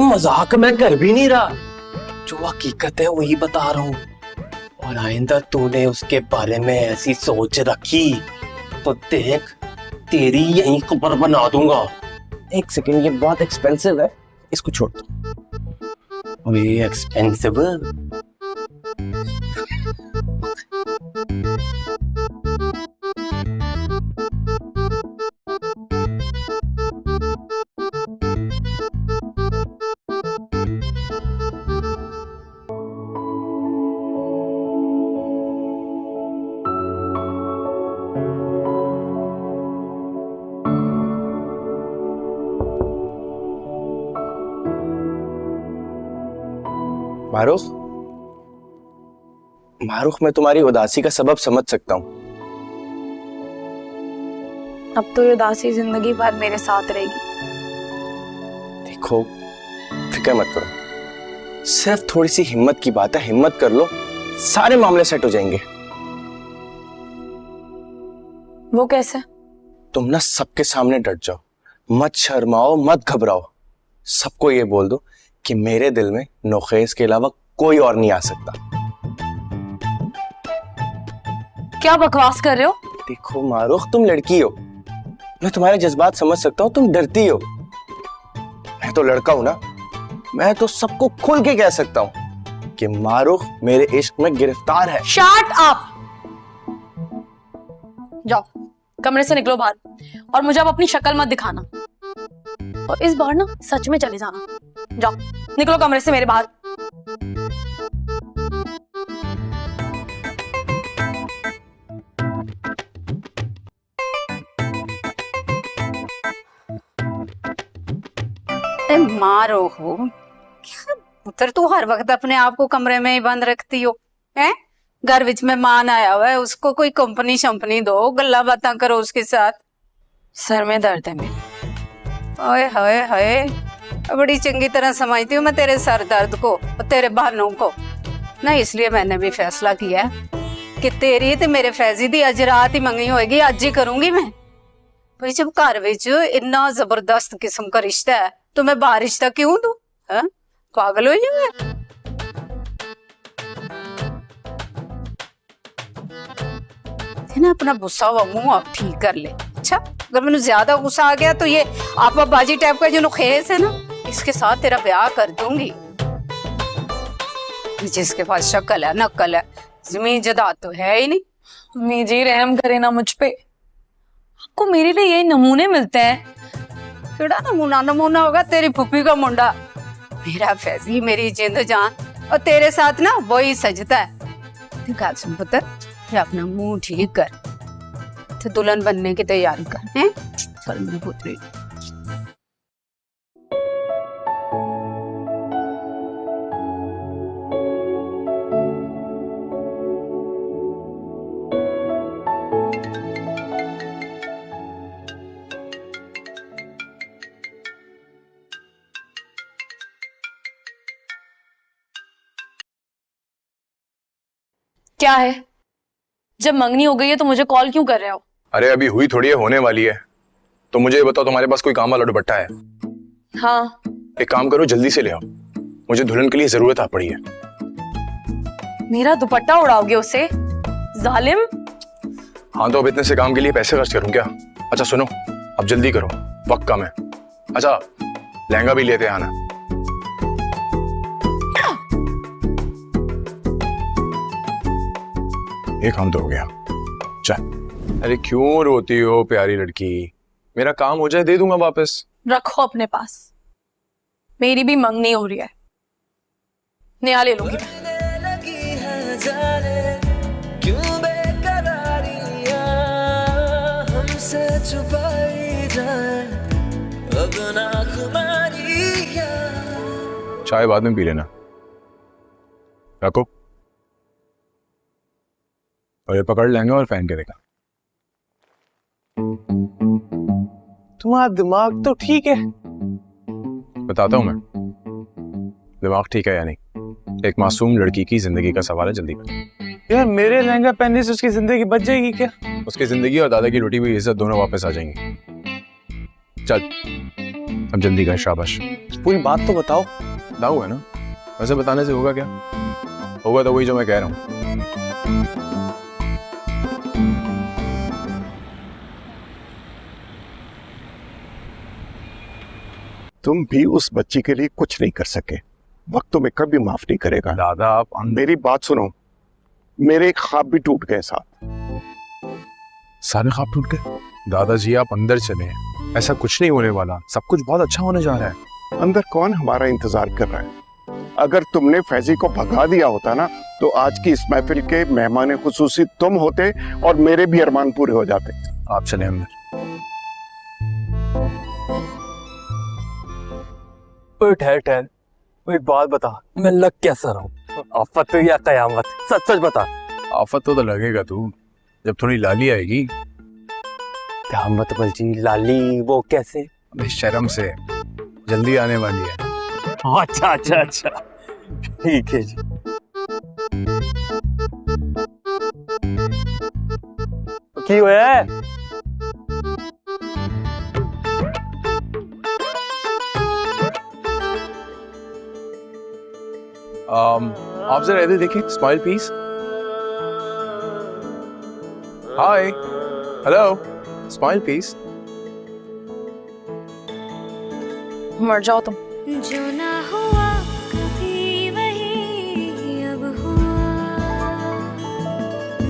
मजाक मैं कर भी नहीं रहा, जो हकीकत है वही बता रहा हूँ। और आइंदा तूने उसके बारे में ऐसी सोच रखी तो देख तेरी यही कब्र बना दूंगा। एक सेकंड, ये बहुत एक्सपेंसिव है, इसको छोड़ दो। ये एक्सपेंसिव? मारूख, मारूख, मैं तुम्हारी उदासी का सबब समझ सकता हूँ। अब तो ये उदासी जिंदगी भर मेरे साथ रहेगी। देखो, फिक्र मत करो, सिर्फ थोड़ी सी हिम्मत की बात है, हिम्मत कर लो, सारे मामले सेट हो जाएंगे। वो कैसे? तुम ना सबके सामने डट जाओ, मत शर्माओ, मत घबराओ, सबको ये बोल दो कि मेरे दिल में नोखेज के अलावा कोई और नहीं आ सकता। क्या बकवास कर रहे हो? देखो मारूख, तुम लड़की हो, मैं तुम्हारे जज्बात समझ सकता हूँ, तुम डरती हो, मैं तो लड़का हूं ना, मैं तो सबको खुल के कह सकता हूँ कि मारूख मेरे इश्क में गिरफ्तार है। Shut up! जाओ कमरे से निकलो बाहर, और मुझे अब अपनी शक्ल मत दिखाना, और इस बार ना सच में चले जाना। जाओ निकलो कमरे से मेरे बाहर। मारो हो क्या पुत्र, तू हर वक्त अपने आप को कमरे में ही बंद रखती हो हैं? घर विच मेहमान आया हुआ है, उसको कोई कंपनी शंपनी दो, गल्ला बातें करो उसके साथ। सर में दर्द है मेरे। ओए हाय हाय, बड़ी चंगी तरह समझती हूँ मैं तेरे सर दर्द को और तेरे बहानों को ना, इसलिए मैंने भी फैसला किया कि तेरी ते मेरे फैजी दी अज रात ही मंगनी होएगी, आज ही करूंगी मैं। भाई जब घर विच इतना जबरदस्त किस्म का रिश्ता है तो मैं बाहर रिश्ता क्यों दूं? हैं? पागल हो जाऊंगा। ना अपना गुस्सा हुआ मुंह आप ठीक कर ले। अच्छा, अगर मैंने ज्यादा गुस्सा आ गया तो ये आपा बाजी टाइप का जो नुखेस है ना, इसके साथ तेरा ब्याह कर दूंगी। जिसके पास शक्ल है नकल है, जमीन जदाद तो है ही नहीं। अम्मी जी रहम करे ना मुझ पे, आपको मेरे लिए यही नमूने मिलते हैं। केड़ा नमूना? नमूना होगा तेरी फुफी का मुंडा। मेरा फैजी मेरी जिंद जान, और तेरे साथ ना वही सजता है। गाल सुन पुत्र, अपना मुंह ठीक कर, तो दुल्हन बनने की तैयारी कर। हैं? चल मेरी पुत्री। क्या है? जब मंगनी हो गई है तो मुझे कॉल क्यों कर रहे हो? अरे अभी हुई थोड़ी है, होने वाली है। तो मुझे ये बताओ, तुम्हारे पास कोई काम वाला दुपट्टा है? हाँ। एक काम करो, जल्दी से ले आओ, मुझे दुल्हन के लिए जरूरत आ पड़ी है। मेरा दुपट्टा उड़ाओगे उससे? जालिम। हाँ तो अब इतने से काम के लिए पैसे खर्च करूं क्या? अच्छा सुनो, अब जल्दी करो, वक्त कम है। अच्छा लहंगा भी लेते आना। एक काम तो हो गया, चल। अरे क्यों रोती हो प्यारी लड़की, मेरा काम हो जाए दे दूंगा वापस। रखो अपने पास, मेरी भी मंगनी हो रही है, नया ले लूंगी। चाय बाद में पी लेना, रखो। और ये पकड़ लेंगे और पहन के देखा। तुम्हारा दिमाग तो ठीक है। बताता हूं मैं दिमाग ठीक है या नहीं। एक मासूम लड़की की जिंदगी का सवाल है, जल्दी कर। यार मेरे लहंगा पहनने से उसकी जिंदगी बच जाएगी क्या? उसकी जिंदगी और दादा की लुटी हुई इज्जत दोनों वापस आ जाएंगी। चल अब जल्दी कर, शाबाश। पूरी बात तो बताओ। दाऊ है ना, वैसे बताने से होगा क्या? होगा तो वही जो मैं कह रहा हूं। तुम भी उस बच्ची के लिए कुछ नहीं कर सके, वक्त तुम्हें कभी माफ नहीं करेगा। दादा आप मेरी बात सुनो, मेरे ख्वाब भी टूट गए साथ। सारे ख्वाब टूट गए? दादाजी आप अंदर चले, ऐसा कुछ नहीं होने वाला, सब कुछ बहुत अच्छा होने जा रहा है। अंदर कौन हमारा इंतजार कर रहा है? अगर तुमने फैजी को भगा दिया होता ना, तो आज की इस महफिल के मेहमान खुसूसी तुम होते और मेरे भी अरमान पूरे हो जाते। आप चले अंदर। ठहर ठहर, एक बात बता, मैं लग कैसा रहा हूँ? आफत या कयामत? सच सच बता। आफत तो लगेगा तू जब थोड़ी लाली आएगी। क्या मतलब जी? लाली वो कैसे? अबे शर्म से, जल्दी आने वाली है। अच्छा अच्छा अच्छा, ठीक है जी। की हुआ है? आप जरा इधर देखिए, smile please. Hi, hello, smile please. मर जाओ तुम। जो ना हुआ कभी वही अब हुआ,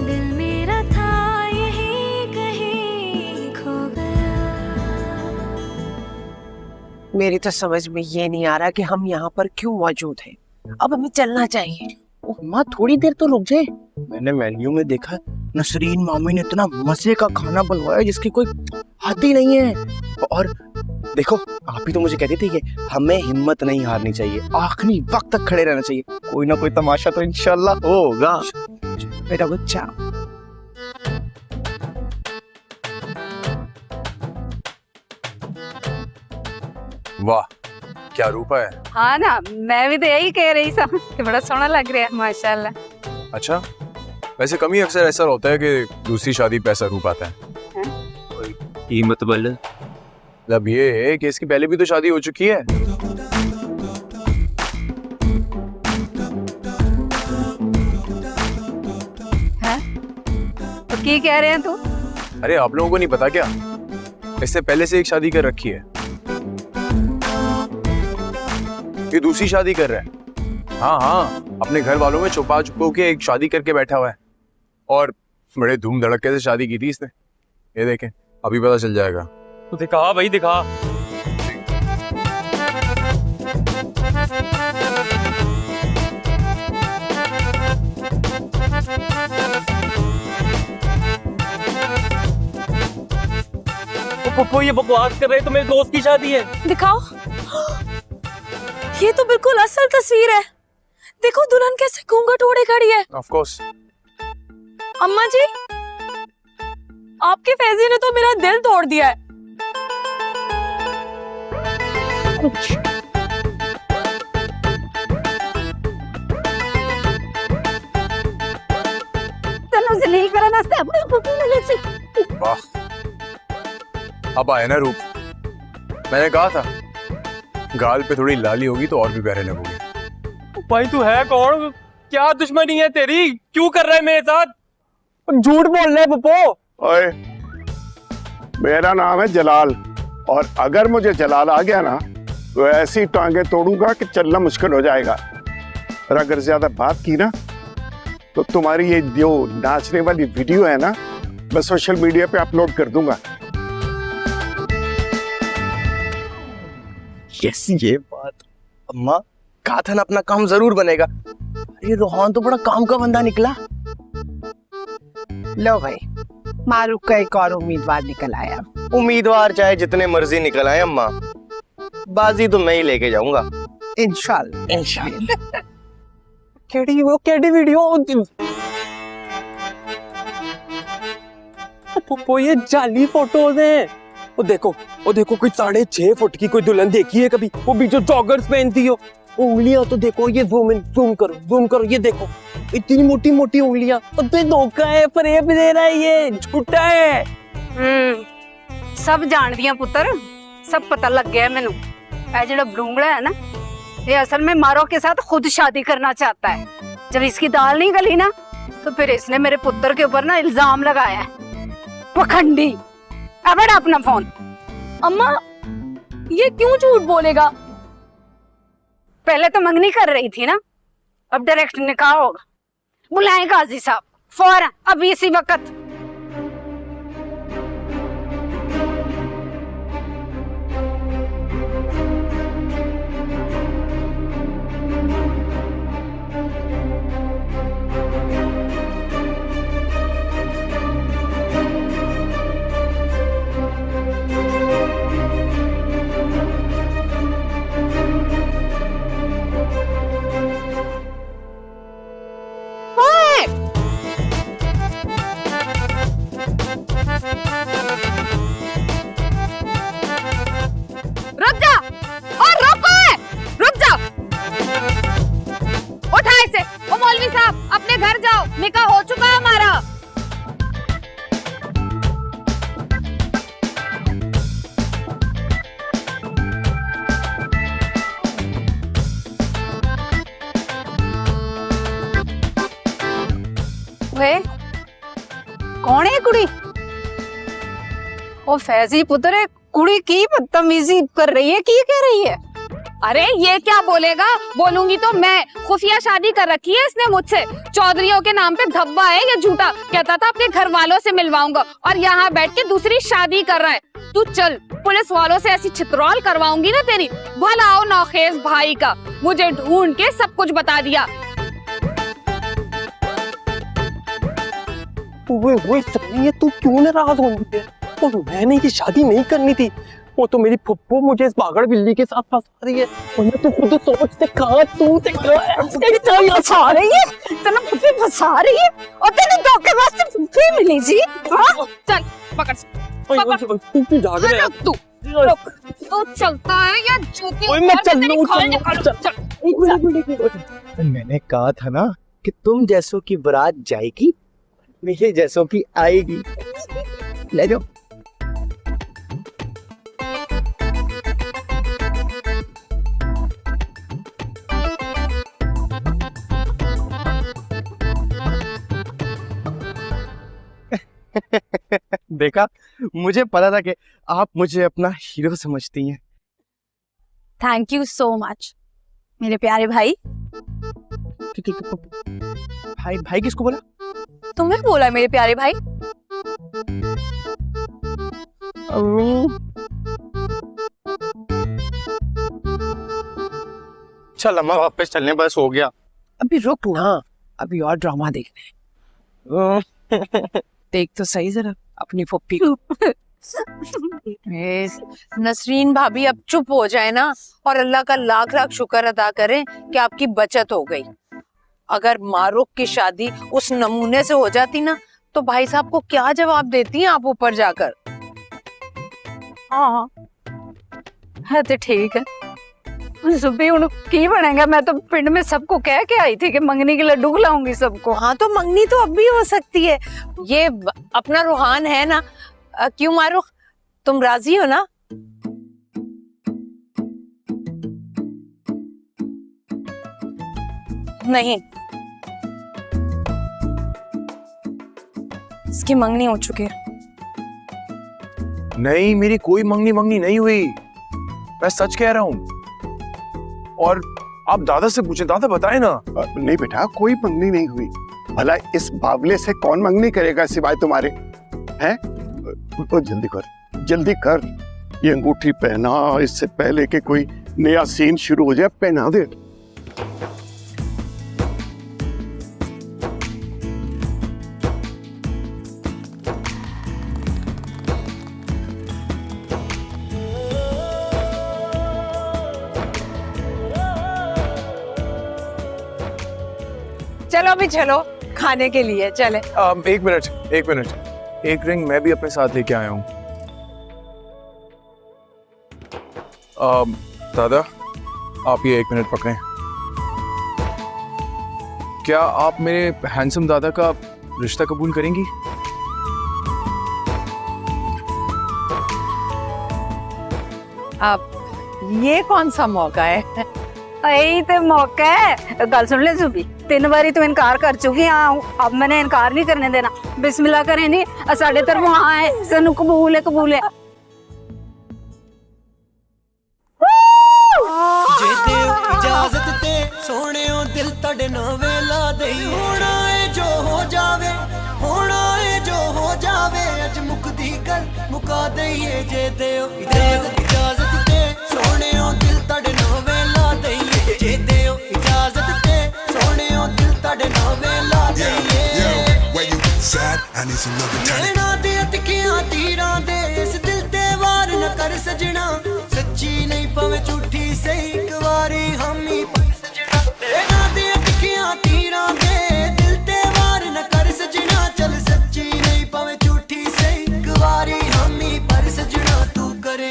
दिल मेरा था यही कहीं खो गया। मेरी तो समझ में ये नहीं आ रहा कि हम यहाँ पर क्यों मौजूद हैं। अब हमें चलना चाहिए। माँ थोड़ी देर तो रुक जाए। मैंने मेन्यू में देखा नसरीन मामी ने इतना मजे का खाना बनवाया जिसकी कोई हद ही नहीं है। और देखो, आप ही तो मुझे कहते थे कि हमें हिम्मत नहीं हारनी चाहिए, आखिरी वक्त तक खड़े रहना चाहिए। कोई ना कोई तमाशा तो इंशाल्लाह होगा। मेरा बच्चा। वाह, क्या रूप है। हाँ ना, मैं भी तो यही कह रही था कि बड़ा सोना लग रहा है माशाल्लाह। अच्छा, वैसे कम ही अक्सर ऐसा होता है कि दूसरी शादी पे ऐसा रूप आता है। मतलब ये है कि इसकी पहले भी तो शादी हो चुकी है। तो क्या कह रहे हैं तू? अरे आप लोगों को नहीं पता क्या, इससे पहले से एक शादी कर रखी है, ये दूसरी शादी कर रहा है। हाँ हाँ, अपने घर वालों में छुपा छुपो के एक शादी करके बैठा हुआ है और बड़े धूम धड़के से शादी की थी इसने। ये देखें, अभी पता चल जाएगा। तो दिखा भाई, दिखा। ये बकवास कर रहे तो मेरे दोस्त की शादी है। दिखाओ, ये तो बिल्कुल असल तस्वीर है। देखो दुल्हन कैसे घूंघट ओढ़े खड़ी है। Of course. अम्मा जी, आपके फैजी ने तो मेरा दिल तोड़ दिया है। वाह, अब आया ना रूप। मैंने कहा था गाल पे थोड़ी लाली होगी तो और भी प्यारे लगोगे। भाई तू है कौन? क्या दुश्मनी है तेरी? क्यों कर रहा है मेरे साथ? झूठ बोल रहा है पप्पो। ओए, मेरा नाम है जलाल और अगर मुझे जलाल आ गया ना तो ऐसी टांगे तोड़ूंगा कि चलना मुश्किल हो जाएगा। और अगर ज्यादा बात की ना तो तुम्हारी ये जो नाचने वाली वीडियो है ना, मैं सोशल मीडिया पे अपलोड कर दूंगा। यस, ये बात अम्मा कहा था ना, अपना काम जरूर बनेगा। अरे रोहान तो बड़ा काम का बंदा निकला। लो भाई, मारूफ का एक और उम्मीदवार निकल आया। उम्मीदवार चाहे जितने मर्जी निकल आए अम्मा, बाजी तो मैं ही लेके जाऊंगा इंशाल्लाह। इंशाल्लाह। केडी वीडियो वो ये जाली फोटोज हैं। वो देखो कोई 6.5 फुट की कोई दुल्हन देखी है कभी? वो भी जो जॉगर्स पहनती हो। उंगलियां तो देखो, ये जूम करो, ये देखो इतनी मोटी मोटी उंगलियां। अबे धोखा है, फरेब दे रहा है, ये झूठा है। सब जान दिया पुत्र, सब पता लग गया मैनू। ये जो बलूंगड़ा है ना, ये असल में मारो के साथ खुद शादी करना चाहता है। जब इसकी दाल नहीं गली ना तो फिर इसने मेरे पुत्र के ऊपर ना इल्जाम लगाया है। पखंडी। अब अपना फोन। अम्मा, ये क्यों झूठ बोलेगा? पहले तो मंगनी कर रही थी ना, अब डायरेक्ट निकाह होगा। बुलाएं काजी साहब फौरन, अभी इसी वक्त। ओ फैजी पुत्र कुड़ी की बदतमीजी कर रही है, की कह रही है? अरे ये क्या बोलेगा, बोलूंगी तो मैं। खुफिया शादी कर रखी है इसने मुझसे, चौधरियों के नाम पे धब्बा है ये झूठा। कहता था अपने घर वालों से मिलवाऊंगा और यहाँ बैठ के दूसरी शादी कर रहा है। तू चल, पुलिस वालों से ऐसी छितरौल करवाऊंगी ना तेरी। भला आओ नौखेज भाई का, मुझे ढूंढ के सब कुछ बता दिया। वो सही, तू क्यों नाराज हो रही है? और मैंने ये शादी नहीं करनी थी, वो तो मेरी फुप्पो मुझे इस पागल बिल्ली के साथ फंसा रही है। और तू खुद सोच से कहा, तू से फंसा रही है, तेना फुप्पी फंसा रही है और तेरे धोखे वास्ते फुप्पी मिली जी। चल पकड़ तू जाग रहा है। तू रुक, तू चलता है या जूती मैं चल तेरी खोल मैंने कहा था ना कि तुम जैसों की बारात जाएगी, मेरे जैसों की आएगी। ले जाओ। देखा, मुझे पता था कि आप मुझे अपना हीरो समझती हैं। थैंक यू सो मच मेरे प्यारे भाई। भाई भाई किसको बोला? तुम्हें बोला मेरे प्यारे भाई। चल अम्मा वापस चलने, बस हो गया। अभी रुक ना, अभी और ड्रामा देखने। देख तो सही जरा अपनी फुप्पी को। नसरीन भाभी अब चुप हो जाए ना, और अल्लाह का लाख लाख शुक्र अदा करें कि आपकी बचत हो गई। अगर मारूफ की शादी उस नमूने से हो जाती ना, तो भाई साहब को क्या जवाब देती हैं आप ऊपर जाकर? हाँ है तो ठीक है। सुबह उन की बनेगा, मैं तो पिंड में सबको कह के आई थी कि मंगनी के लड्डू खिलाऊंगी सबको। हाँ तो मंगनी तो अब भी हो सकती है, ये अपना रूहान है ना। क्यों मारूफ, तुम राजी हो ना? नहीं, इसकी मंगनी हो चुकी है। नहीं, मेरी कोई मंगनी नहीं हुई, मैं सच कह रहा हूँ। और आप दादा से पूछे, दादा बताए ना। नहीं बेटा, कोई मंगनी नहीं हुई। भला इस बावले से कौन मंगनी करेगा सिवाय तुम्हारे? हैं? तो जल्दी कर, ये अंगूठी पहना इससे पहले कि कोई नया सीन शुरू हो जाए। पहना दे। चलो अभी चलो, खाने के लिए चले। एक मिनट, एक रिंग मैं भी अपने साथ लेके आया हूँ। दादा, आप ये 1 मिनट पकड़ें। क्या आप मेरे हैंडसम दादा का रिश्ता कबूल करेंगी? अब ये कौन सा मौका है? यही तो मौका है। गल सुन ले सुबी, 3 बारी तो इनकार कर चुकी हाँ, अब मैंने इनकार नहीं करने देना। बिस्मिल्लाह करें नहीं, साढ़े तरफ हाँ है, सानू कबूल है। जे दिओ इजाजत ते सोहणियों दिल तड़े ना वेला दई। होना है जो हो जावे, होना है जो हो जावे, अज मुकदी गल मुका दईए। जे दिओ इजाजत ते सोहणियों दिल तड़े ना वेला दईए। जे दिओ इजाजत ते सोहणियों दिल तड़े ना वेला दईए। नैना दे तिकियां तीरां दे, इस दिल ते वार न कर सजना। सच्ची नहीं पवे झूठी सही, एक बारी हामी पर सजना। नैना दे तिकियां तीरां दे, दिल ते वार न कर सजना। चल सच्ची नहीं पवे झूठी सही, एक बारी हामी पर सजना। तू करे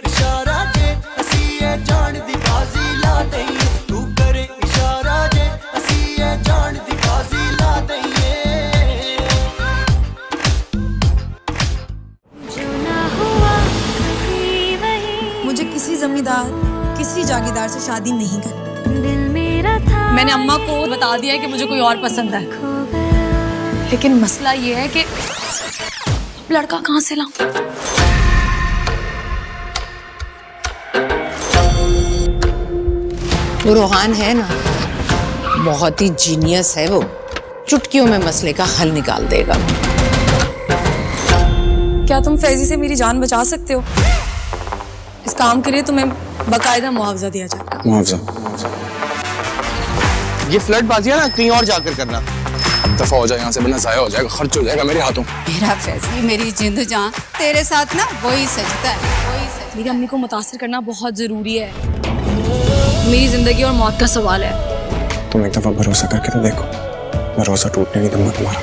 इशारा जे असी है जान दी बाजी ला दईए। तू करे इशारा जे असी है जान दी बाजी ला दईए। मुझे किसी जमींदार, किसी जागीरदार से शादी नहीं करनी। दिल मेरा था, मैंने अम्मा को बता दिया है कि मुझे कोई और पसंद है। लेकिन मसला ये है कि लड़का कहाँ से लाऊं? वो रोहान है ना, बहुत ही जीनियस है वो, चुटकियों में मसले का हल निकाल देगा। क्या तुम फैजी से मेरी जान बचा सकते हो? इस काम के लिए तुम्हें बकायदा मुआवजा दिया जाएगा। मुआवजा? ये फ्लर्ट बाजी है ना, कहीं और जाकर करना। दफा हो जाए यहाँ से, वरना जाया हो जाएगा, खर्च हो जाएगा मेरे हाथों। मेरा फैसला, मेरी जिंद जान तेरे साथ ना वही सजता है, वही सजता है। मेरी अम्मी को मुतासिर करना बहुत जरूरी है, मेरी जिंदगी और मौत का सवाल है। तुम एक दफा भरोसा करके तो देखो, भरोसा टूटने की हिम्मत तुम्हारा।